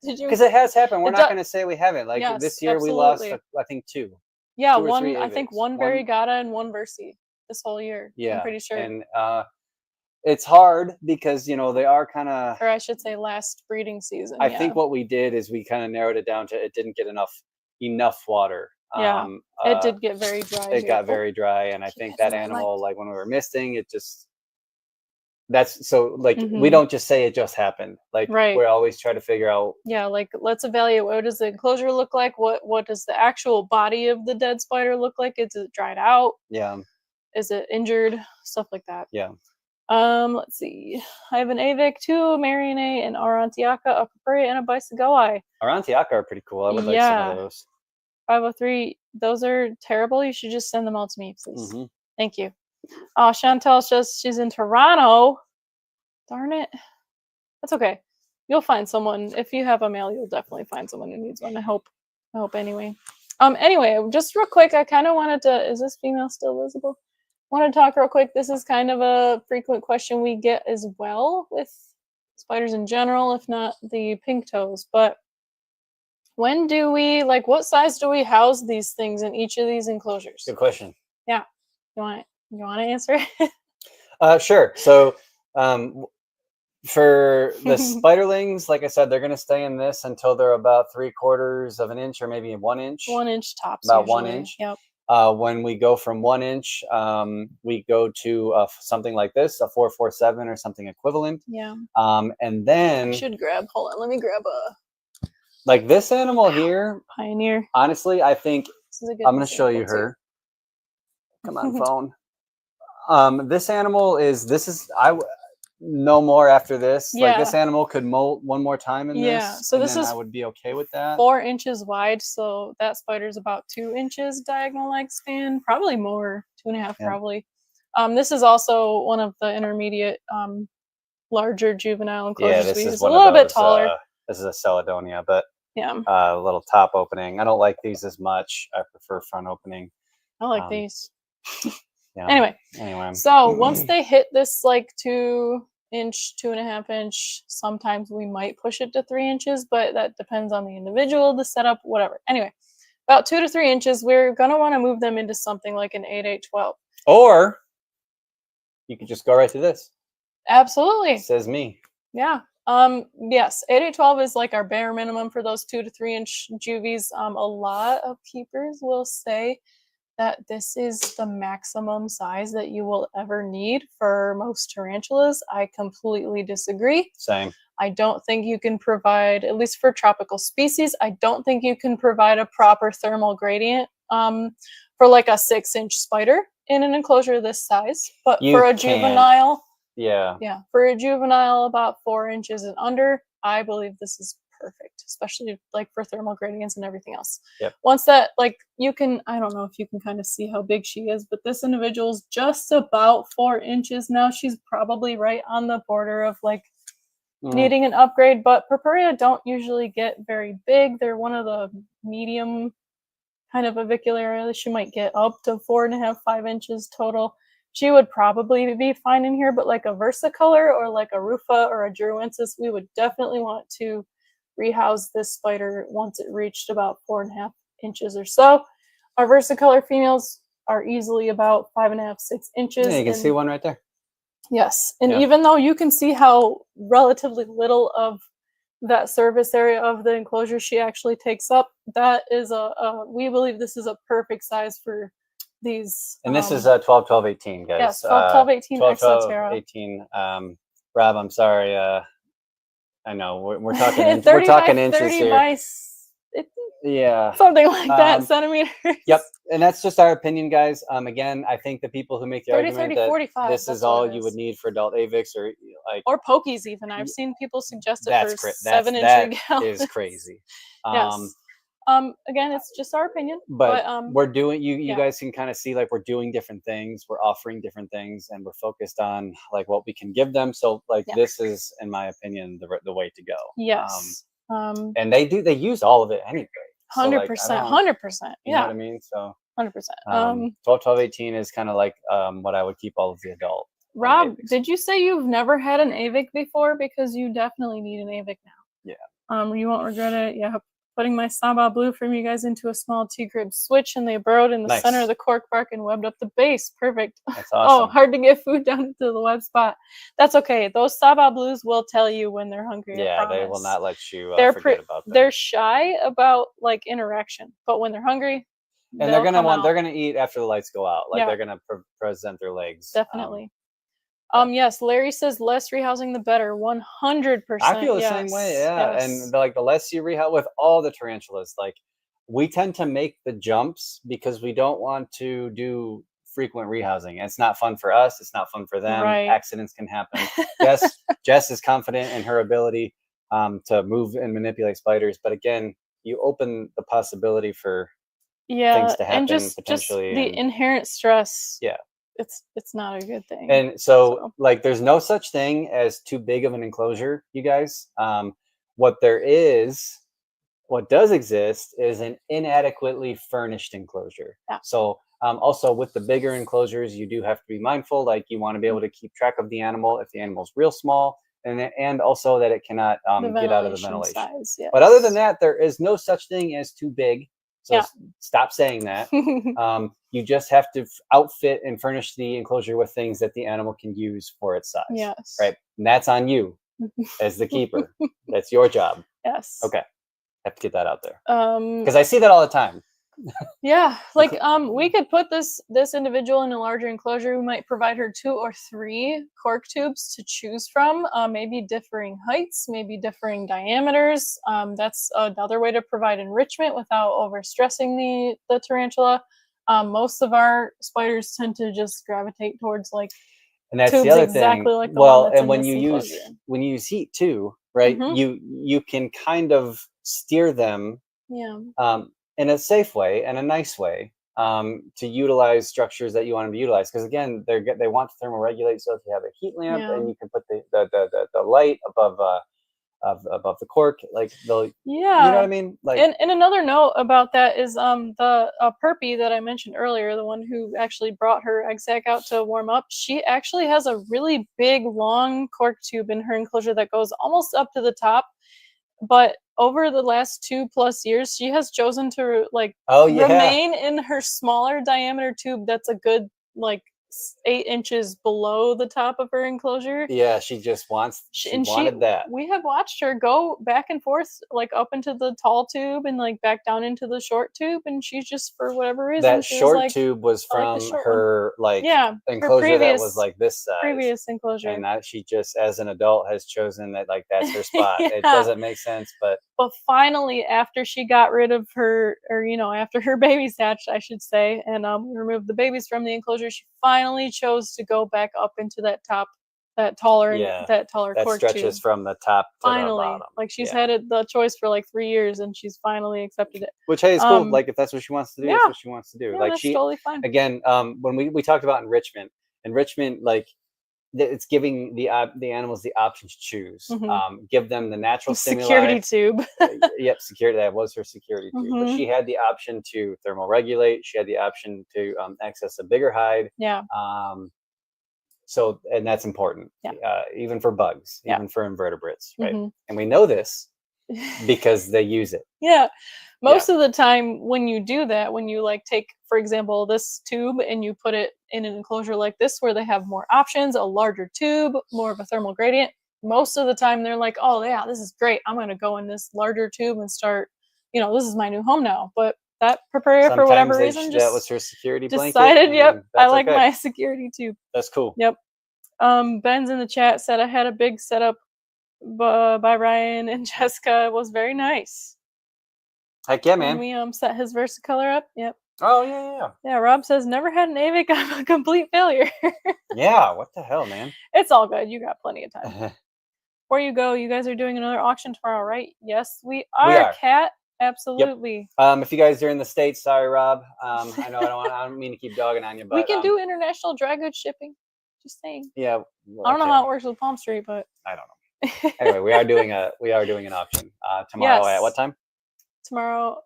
Did you? Because it has happened. We're not going to say we haven't. Like, yes, this year absolutely. we lost, I think, two. Yeah, two or three I think Avics. one Variegata and one Versi this whole year. Yeah, I'm pretty sure. And it's hard because, you know, they are kind of, or I should say last breeding season. I think what we did is we kind of narrowed it down to it didn't get enough water. Yeah, it did get very dry. It got very dry, and I think that animal, like when we were misting, it just, that's so like we don't just say it just happened. Like we always try to figure out. Yeah, like let's evaluate, what does the enclosure look like? What does the actual body of the dead spider look like? Is it dried out? Yeah. Is it injured? Stuff like that. Yeah. Let's see. I have an Avic, 2 Marionate, an Arantiaca, a Papuri, and a Bisigoi. Arantiaca are pretty cool. I would like some of those. 503. Those are terrible. You should just send them all to me, please. Thank you. Chantal says she's in Toronto. Darn it. That's okay. You'll find someone. If you have a male, you'll definitely find someone who needs one. I hope anyway. Anyway, just real quick, I kind of wanted to, is this female still visible? I want to talk real quick. This is kind of a frequent question we get as well with spiders in general, if not the pink toes. But when do we, like, what size do we house these things in each of these enclosures? Good question. Yeah. You want to answer it? Sure. So for the spiderlings, like I said, they're going to stay in this until they're about 3/4 of an inch or maybe 1 inch. 1 inch tops. About usually. 1 inch. Yep. When we go from 1 inch, we go to something like this, a 447 or something equivalent. Yeah. And then I should grab. Hold on. Let me grab a. Like this animal here, Pioneer. Honestly, I think I'm going to show you her. Come on, phone. This animal is no more after this. Yeah. Like this animal could molt one more time in this. Yeah. So this is, I would be okay with that. 4 inches wide. So that spider's about 2 inches diagonal leg span, probably more, 2.5 probably. This is also one of the intermediate, larger juvenile enclosures. Yeah, this is a little bit taller. This is a Celadonia, but yeah, a little top opening. I don't like these as much. I prefer front opening. I like these. Yeah. Anyway, so once they hit this like 2 inch, 2.5 inch, sometimes we might push it to 3 inches, but that depends on the individual, the setup, whatever. Anyway, about 2 to 3 inches, we're gonna want to move them into something like an 8/8/12. Or you could just go right to this. Absolutely. Says me. Yeah. Yes, 8/8/12 is like our bare minimum for those 2 to 3 inch juvies. A lot of keepers will say that this is the maximum size that you will ever need for most tarantulas. I completely disagree. Same. I don't think you can provide, at least for tropical species, I don't think you can provide a proper thermal gradient for like a 6-inch spider in an enclosure this size. But You for a can't. juvenile, Yeah. for a juvenile about 4 inches and under, I believe this is perfect, especially like for thermal gradients and everything else. Yep. Once that, like, you can, I don't know if you can kind of see how big she is, but this individual's just about 4 inches now. She's probably right on the border of like needing an upgrade, but Purpurea don't usually get very big. They're one of the medium kind of Avicularia. She might get up to 4.5, 5 inches total. She would probably be fine in here, but like a versicolor or like a rufa or a druensis, we would definitely want to rehouse this spider once it reached about 4.5 inches or so. Our versicolor females are easily about 5.5, 6 inches. Yeah, you can see one right there. Yes, and even though you can see how relatively little of that surface area of the enclosure she actually takes up, that is we believe this is a perfect size for these. And this is 12, 12, 18, guys. Yes, 12, 12, 18 12, 12, Exoterra. 18. Rob, I'm sorry. I know we're talking 30 we're talking by inches 30 here. by yeah, something like that, centimeters. Yep, and that's just our opinion, guys. Again, I think the people who make the 30, argument 30, that 45, this is all you would need for adult Avics or pokies even. I've seen people suggest it that's for 7-inch that regales. is crazy. Yes. Again, it's just our opinion, but we're doing you guys can kind of see like we're doing different things, we're offering different things, and we're focused on like what we can give them. So like this is, in my opinion, the way to go. Yes. And they use all of it anyway. 100%, 100%. You know what I mean? So 100%. 12, 12, 18 is kind of like what I would keep all of the adult. Rob, did you say you've never had an Avic before? Because you definitely need an Avic now. Yeah. You won't regret it. Yeah. Putting my Saba Blue from you guys into a small T-crib switch, and they burrowed in the center of the cork bark and webbed up the base. Perfect. That's awesome. Oh, hard to get food down into the web spot. That's okay. Those Saba Blues will tell you when they're hungry. Yeah, they will not let you forget about them. They're shy about like interaction, but when they're hungry, and they're gonna eat after the lights go out. Like they're gonna present their legs. Definitely. Yes, Larry says less rehousing the better. 100%. I feel the same way. Yeah, and like the less you rehouse with all the tarantulas, like we tend to make the jumps because we don't want to do frequent rehousing. It's not fun for us. It's not fun for them. Right. Accidents can happen. Jess is confident in her ability to move and manipulate spiders, but again, you open the possibility for things to happen and just the inherent stress. Yeah. It's not a good thing. And so like there's no such thing as too big of an enclosure, you guys. What does exist is an inadequately furnished enclosure. Yeah. So also with the bigger enclosures, you do have to be mindful, like you want to be able to keep track of the animal if the animal's real small, and also that it cannot get out of the ventilation size, yes. But other than that, there is no such thing as too big. So stop saying that. You just have to outfit and furnish the enclosure with things that the animal can use for its size. Yes. Right. And that's on you as the keeper. That's your job. Yes. Okay. Have to get that out there. Because I see that all the time. Yeah. Like we could put this individual in a larger enclosure. We might provide her 2 or 3 cork tubes to choose from, maybe differing heights, maybe differing diameters. That's another way to provide enrichment without overstressing the tarantula. Most of our spiders tend to just gravitate towards like and that's tubes the other exactly thing. like the well, one that's and when you use heat too, right? You can kind of steer them in a safe way and a nice way to utilize structures that you want them to utilize. Because again, they want to thermoregulate. So if you have a heat lamp and you can put the light above the cork, like you know what I mean? Like, and another note about that is the Purpy that I mentioned earlier, the one who actually brought her egg sac out to warm up, she actually has a really big long cork tube in her enclosure that goes almost up to the top. But over the last 2+ years, she has chosen to like remain in her smaller diameter tube that's a good like 8 inches below the top of her enclosure. Yeah, she just wants. She wanted that. We have watched her go back and forth, like up into the tall tube and like back down into the short tube, and she's just for whatever reason That she short was like, tube was "I like the from short one." her like Yeah, her enclosure that was like this size. previous enclosure. And that she just, as an adult, has chosen that like that's her spot. Yeah. It doesn't make sense, but finally, after she got rid of her, or after her babies hatched, I should say, and removed the babies from the enclosure, she finally chose to go back up into that taller that cork stretches tube. from the top to Finally, the bottom. like she's had the choice for like 3 years, and she's finally accepted it. Which, hey, it's cool. Like if that's what she wants to do, that's what she wants to do. Yeah, Like that's she totally fine. Again, when we talked about enrichment, like it's giving the animals the option to choose. Give them the natural stimuli. Security tube. Yep, security. That was her security tube. But she had the option to thermoregulate. She had the option to access a bigger hide. Yeah. So, and that's important. Even for bugs, even for invertebrates, right? And we know this because they use it. Yeah. Most of the time when you do that, when you like take, for example, this tube and you put it in an enclosure like this where they have more options, a larger tube, more of a thermal gradient, most of the time they're like, oh yeah, this is great. I'm going to go in this larger tube and start, this is my new home now. But that preparator, for whatever reason, that was her security blanket. Decided, yep, I like my security tube. That's cool. Yep. Ben's in the chat said I had a big setup by Ryan and Jessica. It was very nice. Heck yeah, man. And we set his versicolor up. Yep. Oh yeah. Yeah, Rob says never had an Avic. I'm a complete failure. Yeah, what the hell, man? It's all good. You got plenty of time. Before you go, you guys are doing another auction tomorrow, right? Yes, we are. Kat, absolutely. Yep. If you guys are in the States, sorry, Rob. I know I don't mean to keep dogging on you, but we can do international dry goods shipping. Just saying. Yeah. I don't know how it works with Palm Street, but I don't know. Anyway, we are doing an auction tomorrow at what time? Tomorrow.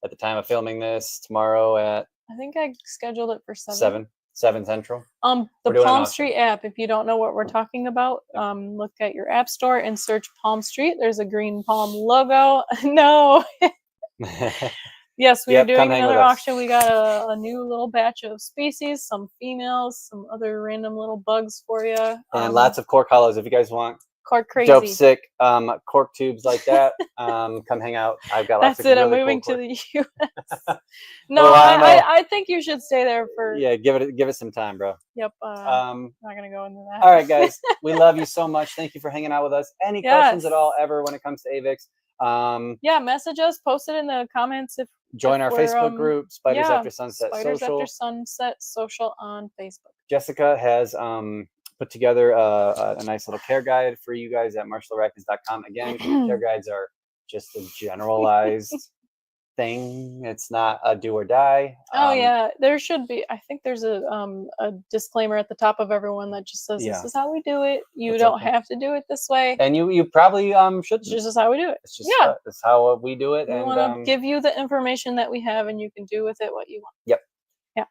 At the time of filming this, tomorrow at. I think I scheduled it for 7. 7 Central. The Palm Street app. If you don't know what we're talking about, look at your app store and search Palm Street. There's a green palm logo. No. Yes, we are doing another auction. We got a new little batch of species, some females, some other random little bugs for you. And lots of cork hollows if you guys want. Cork crazy. Dope sick cork tubes like that. Come hang out. I've got lots of really I'm moving cool to the US. No, well, I think you should stay there for. Yeah, give it some time, bro. Yep. Not gonna go into that. All right, guys. We love you so much. Thank you for hanging out with us. Any questions at all ever when it comes to Avics? Yeah, message us, post it in the comments if join our Facebook group, Spiders After Sunset Spiders Social. After Sunset Social on Facebook. Jessica has put together a nice little care guide for you guys at marshallarachids.com. Again, care guides are just a generalized thing. It's not a do or die. Oh yeah, there should be. I think there's a disclaimer at the top of everyone that just says this is how we do it. You don't have to do it this way. And you probably should. This is how we do it. It's just it's how we do it. We want to give you the information that we have, and you can do with it what you want. Yep. Yeah.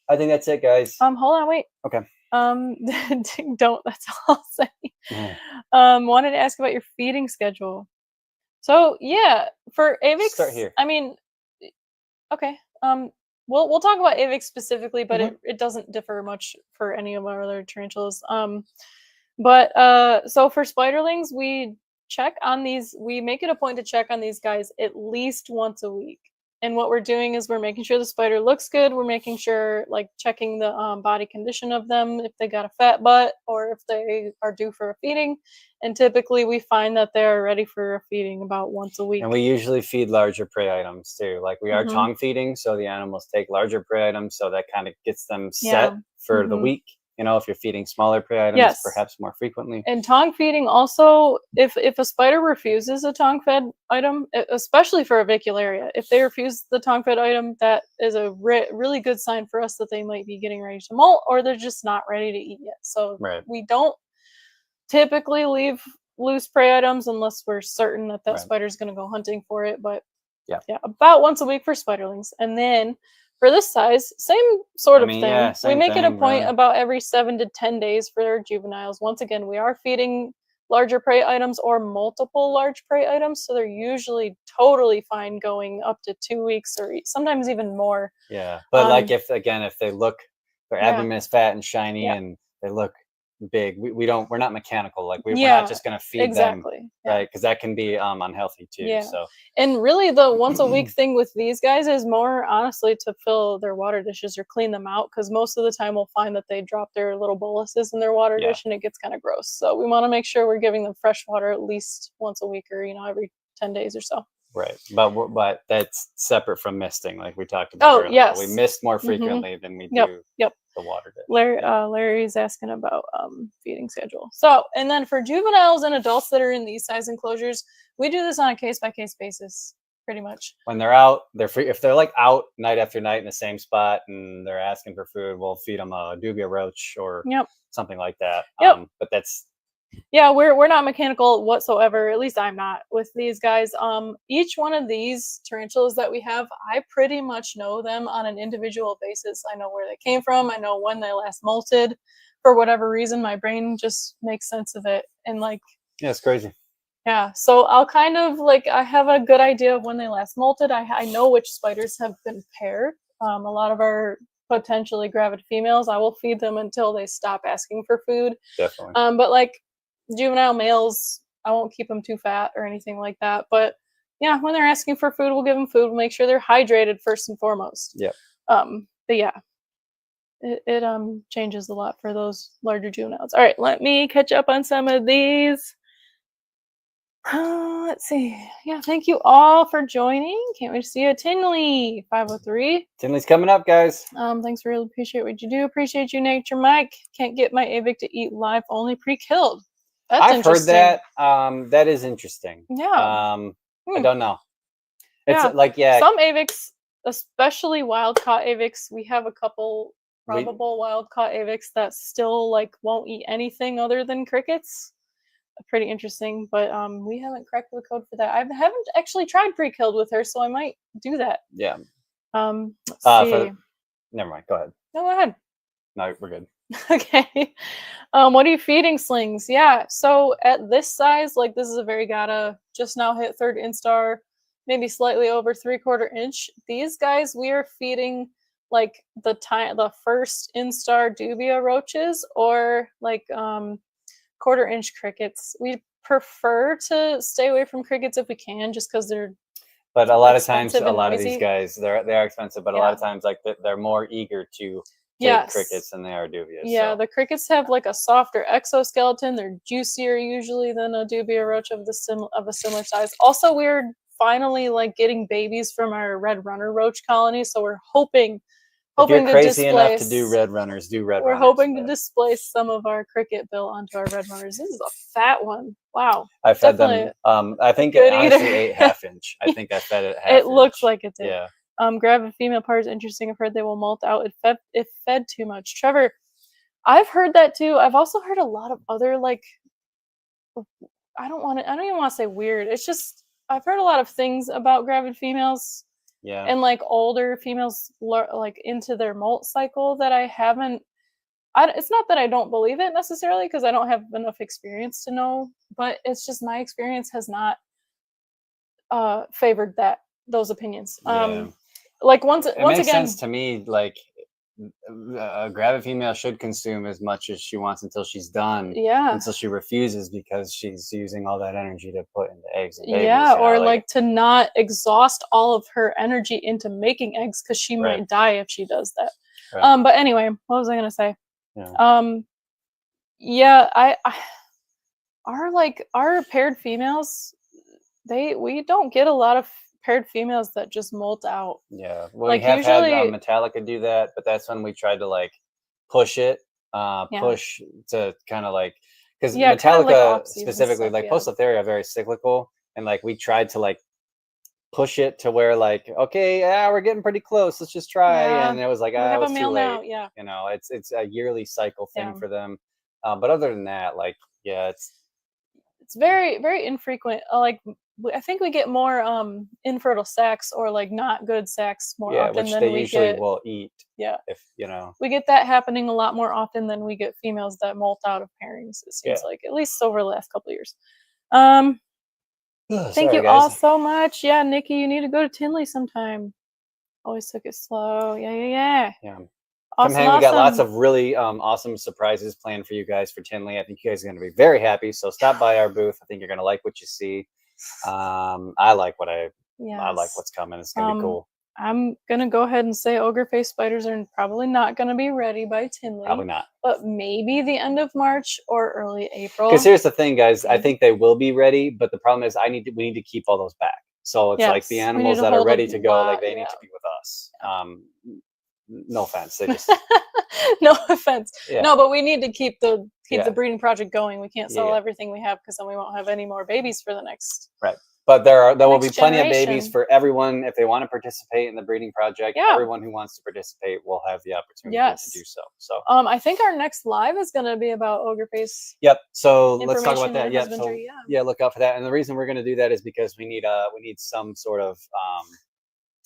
I think that's it, guys. Hold on, wait. Okay. Don't. That's all I'll say. Wanted to ask about your feeding schedule. So yeah, for Avics, start here. I mean, okay. We'll talk about Avics specifically, but it doesn't differ much for any of our other tarantulas. So for spiderlings, we check on these. We make it a point to check on these guys at least once a week. And what we're doing is we're making sure the spider looks good. We're making sure, like, checking the body condition of them, if they got a fat butt or if they are due for a feeding. And typically we find that they're ready for a feeding about once a week. And we usually feed larger prey items too. Like we are tongue feeding, so the animals take larger prey items, so that kind of gets them set for the week. You know, if you're feeding smaller prey items, perhaps more frequently. And tongue feeding also, if a spider refuses a tongue-fed item, especially for Avicularia, if they refuse the tongue-fed item, that is a really good sign for us that they might be getting ready to molt, or they're just not ready to eat yet. So we don't typically leave loose prey items unless we're certain that that spider's going to go hunting for it. But yeah, about once a week for spiderlings. And then for this size, same sort of thing. Yeah, we make it a point about every 7 to 10 days for our juveniles. Once again, we are feeding larger prey items or multiple large prey items, so they're usually totally fine going up to 2 weeks or sometimes even more. Yeah, but like if they look their Yeah. abdomen is fat and shiny, Yeah. and they look big. We're not mechanical. Like we're Yeah, not just gonna feed them, exactly. Yeah. right? Because that can be unhealthy too. Yeah. So And really the once a week thing with these guys is more honestly to fill their water dishes or clean them out, because most of the time we'll find that they drop their little boluses in their water Yeah. dish and it gets kind of gross. So we want to make sure we're giving them fresh water at least once a week or every 10 days or so. right, but that's separate from misting, like we talked about Oh, earlier. yes. We mist more Mhm. frequently than we Yep. do Yep. the water dish. Larry's asking about feeding schedule. So, and then for juveniles and adults that are in these size enclosures, we do this on a case by case basis, pretty much. When they're out, they're free. If they're like out night after night in the same spot and they're asking for food, we'll feed them a dubia roach or Yep. something like that. Yep. But that's Yeah, we're not mechanical whatsoever. At least I'm not with these guys. Each one of these tarantulas that we have, I pretty much know them on an individual basis. I know where they came from. I know when they last molted. For whatever reason, my brain just makes sense of it. And like, yeah, it's crazy. yeah, so I'll kind of like, I have a good idea of when they last molted. I know which spiders have been paired. A lot of our potentially gravid females, I will feed them until they stop asking for food. Definitely. But like juvenile males, I won't keep them too fat or anything like that. But yeah, when they're asking for food, we'll give them food. We'll make sure they're hydrated first and foremost. Yep. But yeah, it changes a lot for those larger juveniles. All right, let me catch up on some of these. Let's see. Yeah, thank you all for joining. Can't wait to see you. Tinley 503. Tinley's coming up, guys. Thanks, really appreciate what you do. Appreciate you, Nature Mike. Can't get my Avic to eat live, only pre-killed. That's I've heard interesting. that. That is interesting. Yeah. I don't know. It's Yeah. like Some Avics, especially wild-caught Avics, we have a couple probable wild-caught Avics that still like won't eat anything other than crickets. Pretty interesting, but we haven't cracked the code for that. I haven't actually tried pre-killed with her, so I might do that. Yeah. Let's see. Never mind. Go ahead. No, go ahead. No, we're good. Okay. What are you feeding slings? Yeah, so at this size, like this is a variegata, just now hit third instar, maybe slightly over 3/4 inch. These guys we are feeding like the first instar dubia roaches or like 1/4 inch crickets. We prefer to stay away from crickets if we can, just because they're. But a lot of times, expensive a and lot of these noisy. guys, they are expensive. But a lot of times, like they're more eager to take Yes. crickets than they are dubias. Yeah, so. the crickets have like a softer exoskeleton. They're juicier usually than a dubia roach of a similar size. Also, we're finally like getting babies from our red runner roach colony, so we're hoping If you're to crazy enough to displace. do red runners, do red We're runners. hoping to displace some of our cricket bill onto our red runners. This is a fat one. Wow. I fed Definitely them. I think good it honestly eater. ate 1/2 inch. I think I fed it 1/2 It looks inch. like it did. Yeah. Gravid female part is interesting. I've heard they will molt out if fed too much. Trevor, I've heard that too. I've also heard a lot of other like I don't even want to say weird. It's just I've heard a lot of things about gravid females. Yeah. And like older females like into their molt cycle that I haven't. It's not that I don't believe it necessarily because I don't have enough experience to know, but it's just my experience has not favored those opinions. Yeah. Like once It again, makes sense to me. Like a gravid female should consume as much as she wants until she's done. Yeah. Until she refuses because she's using all that energy to put into eggs and babies. Yeah, or like to not exhaust all of her energy into making eggs because she might die if she does that. Right. But anyway, what was I gonna say? Yeah. Our paired females, we don't get a lot of paired females that just molt out. Yeah, well, like we have had Metallica do that, but that's when we tried to like push it, push to kind of like because Metallica like specifically, stuff, like Poecilotheria, are very cyclical, and like we tried to like push it to where like okay, we're getting pretty close, let's just try, and it was like it was too late. Now. Yeah, you know, it's a yearly cycle thing for them, but other than that, like it's very very infrequent. Like I think we get more infertile sacs or like not good sacs more often which than they we usually get. Will eat. Yeah, if you know, we get that happening a lot more often than we get females that molt out of pairings. It seems like at least over the last couple of years. Thank you all so much. Yeah, Nikki, you need to go to Tinley sometime. Always took it slow. Yeah. Come hang. We got lots of really awesome surprises planned for you guys for Tinley. I think you guys are going to be very happy. So stop by our booth. I think you're going to like what you see. I like what's coming. It's going to be cool. I'm going to go ahead and say ogre face spiders are probably not going to be ready by Tinley. Probably not. But maybe the end of March or early April. Because here's the thing, guys. I think they will be ready, but the problem is we need to keep all those back. So it's like the animals that are ready to go, like they need to be with us. No offense. They just no offense. Yeah. No, but we need to keep the breeding project going. We can't sell everything we have because then we won't have any more babies for the next. Right. But there will be plenty of babies for everyone if they want to participate in the breeding project. Yeah. Everyone who wants to participate will have the opportunity to do so. So I think our next live is going to be about ogre face. Yep. So let's talk about that. Yep. So look out for that. And the reason we're going to do that is because we need some sort of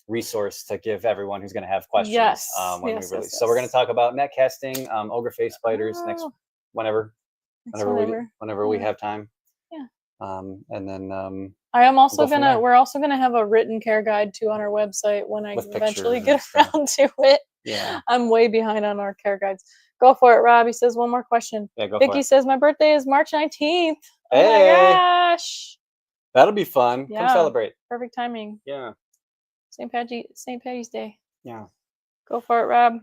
resource to give everyone who's going to have questions when we release. So we're going to talk about net casting, ogre face spiders whenever we have time. Yeah. And then I am also we're also gonna have a written care guide too on our website when I eventually get around to it. Yeah. I'm way behind on our care guides. Go for it, Rob. He says one more question. Yeah, go Vicky says my birthday is March 19th. Oh my gosh. That'll be fun. Yeah. Come celebrate. Perfect timing. Yeah. St. Patty's Day. Yeah. Go for it, Rob.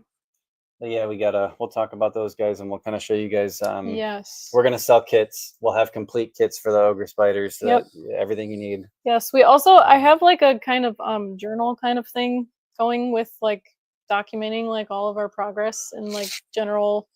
But yeah, we'll talk about those guys and we'll kind of show you guys. Yes. We're going to sell kits. We'll have complete kits for the ogre spiders. Everything you need. Yes. I have like a kind of journal kind of thing going with like documenting like all of our progress and like general,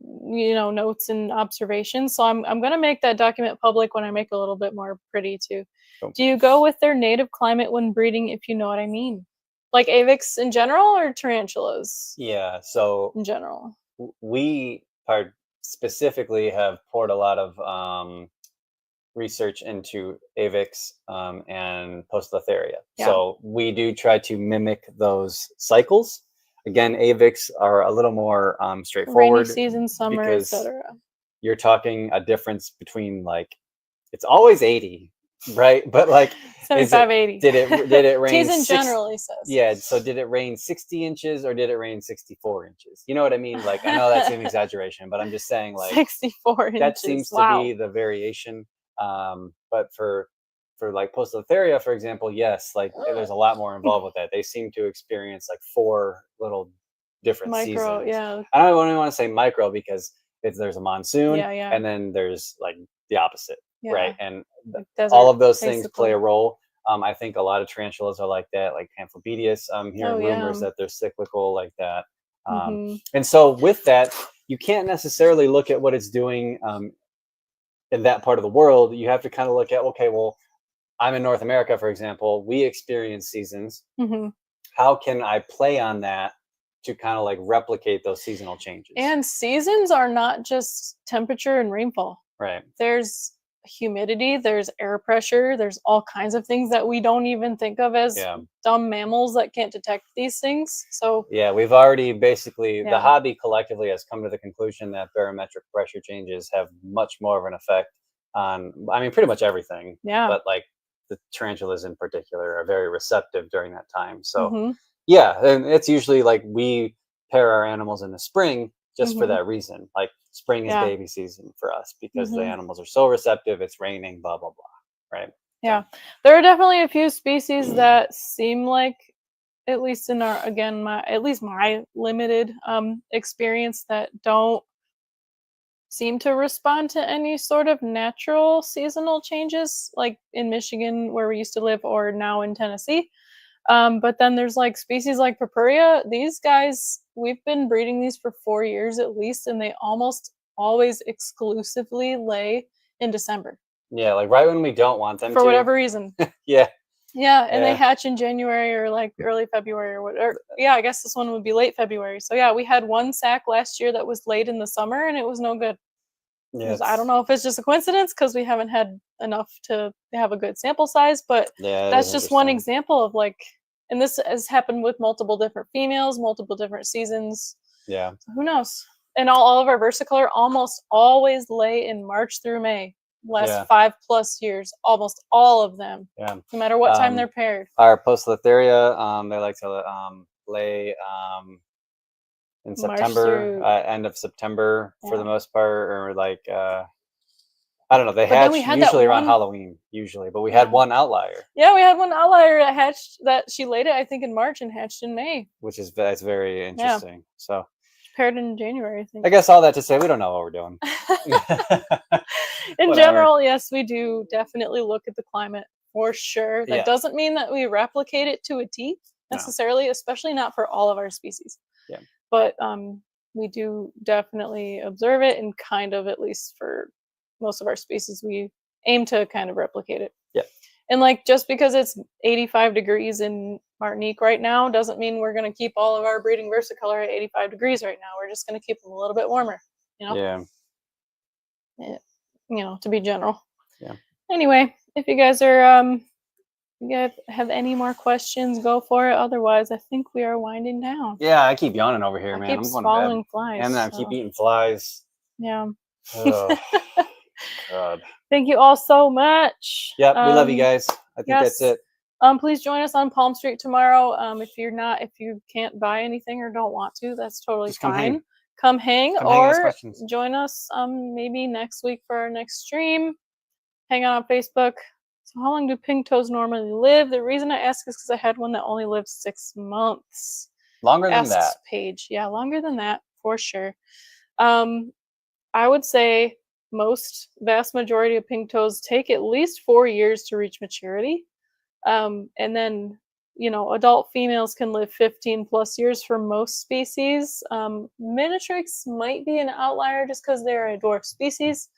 notes and observations. So I'm going to make that document public when I make it a little bit more pretty too. Cool. Do you go with their native climate when breeding, if you know what I mean? Like Avics in general or tarantulas? Yeah, so in general. We specifically have poured a lot of research into Avics and Poecilotheria. Yeah. So we do try to mimic those cycles. Again, Avics are a little more straightforward. Rainy season, summer, etc. You're talking a difference between it's always 80. Right, but 75, 80. Did it rain? Season generally says. Yeah. So did it rain 60 inches or did it rain 64 inches? You know what I mean? I know that's an exaggeration, but I'm just saying 64 inches. That seems to be the variation. But for Poecilotheria, for example, yes, there's a lot more involved with that. They seem to experience 4 little different seasons. Yeah. I don't even want to say micro because there's a monsoon, and then there's the opposite. Yeah. Right. And all of those things play a role. I think a lot of tarantulas are like that, like Pamphilopedius. I'm hearing rumors that they're cyclical like that. And so with that, you can't necessarily look at what it's doing in that part of the world. You have to kind of look at, okay, well, I'm in North America, for example. We experience seasons. Mm-hmm. How can I play on that to kind of replicate those seasonal changes? And seasons are not just temperature and rainfall. Right. There's humidity, there's air pressure, there's all kinds of things that we don't even think of as dumb mammals that can't detect these things. So we've already basically the hobby collectively has come to the conclusion that barometric pressure changes have much more of an effect on pretty much everything. But the tarantulas in particular are very receptive during that time. So and it's usually we pair our animals in the spring just for that reason. Spring is baby season for us because the animals are so receptive. It's raining, blah, blah, blah. Right. Yeah. There are definitely a few species that seem like, at least in my limited experience, that don't seem to respond to any sort of natural seasonal changes, like in Michigan where we used to live or now in Tennessee. But then there's species like Purpurea. These guys, we've been breeding these for 4 years at least, and they almost always exclusively lay in December. Yeah, right when we don't want them for whatever reason. Yeah. Yeah, and they hatch in January or early February or whatever. Yeah, I guess this one would be late February. So yeah, we had one sack last year that was late in the summer, and it was no good. Yes. I don't know if it's just a coincidence because we haven't had enough to have a good sample size, but that's just one example of and this has happened with multiple different females, multiple different seasons. Yeah. So who knows? And all of our versicolor almost always lay in March through May. Last 5+ years, almost all of them. Yeah. No matter what time they're paired. Our Poecilotheria, they like to lay in March September, through- end of September for the Yeah. most part, or like I don't know. They But then hatch we had that usually around one- Halloween, usually, but we had Yeah. one outlier, Yeah, we had one outlier that hatched. That she laid it, I think, in March and hatched in May. which is that's very interesting. So Paired in January, I think. I guess all that to say, we don't know what we're doing. In Whatever. general, yes, we do definitely look at the climate for sure. That Yeah. doesn't mean that we replicate it to a T No. necessarily, especially not for all of our species. Yeah. But we do definitely observe it, and kind of, at least for most of our species, we aim to kind of replicate it. Yeah. And like, just because it's 85 degrees in Martinique right now doesn't mean we're going to keep all of our breeding versicolor at 85 degrees right now. We're just going to keep them a little bit warmer, you know? Yeah. You know, to be general. Yeah. Anyway, if you guys are you guys have any more questions, go for it. Otherwise, I think we are winding down. Yeah, I keep yawning over here, I man. keep I'm going swallowing to bed. flies. And then I so, keep eating flies. Yeah. Oh, God. Thank you all so much. Yep, we love you guys. I think that's yes. it. Please join us on Palm Street tomorrow. If you can't buy anything or don't want to, that's totally Just come fine. hang. Come hang, Come hang and ask or questions. join us maybe next week for our next stream. Hang out on Facebook. So how long do pink toes normally live? The reason I ask is because I had one that only lived 6 months. Longer than that. Asks Paige. Yeah, longer than that for sure. I would say vast majority of pink toes take at least 4 years to reach maturity. And then, you know, adult females can live 15 plus years for most species. Minitrix might be an outlier just because they're a dwarf species.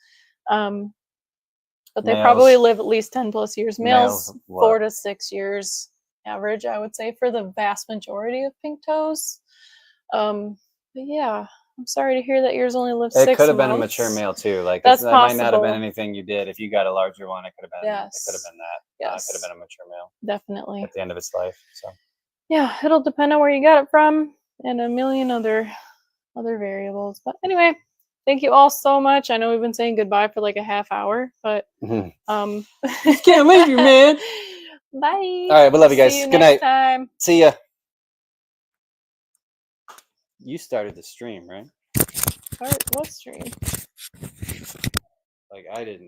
But they probably live at least 10 plus years. Males 4 to 6 years average, I would say, for the vast majority of pink toes. But yeah, I'm sorry to hear that yours only lived 6 months. It could have been a mature male too. Like That's that might not have been possible. anything you did. If you got a larger one, it could have been. Yes. It could have been that. Yes. It could have been a mature male. Definitely. At the end of its life. So. Yeah, it'll depend on where you got it from and a million other variables. But anyway, thank you all so much. I know we've been saying goodbye for like a half hour, but can't leave you, man. Bye. All right, we love you guys. See you Good next night. time. See ya. You started the stream, right? What stream? Like I didn't.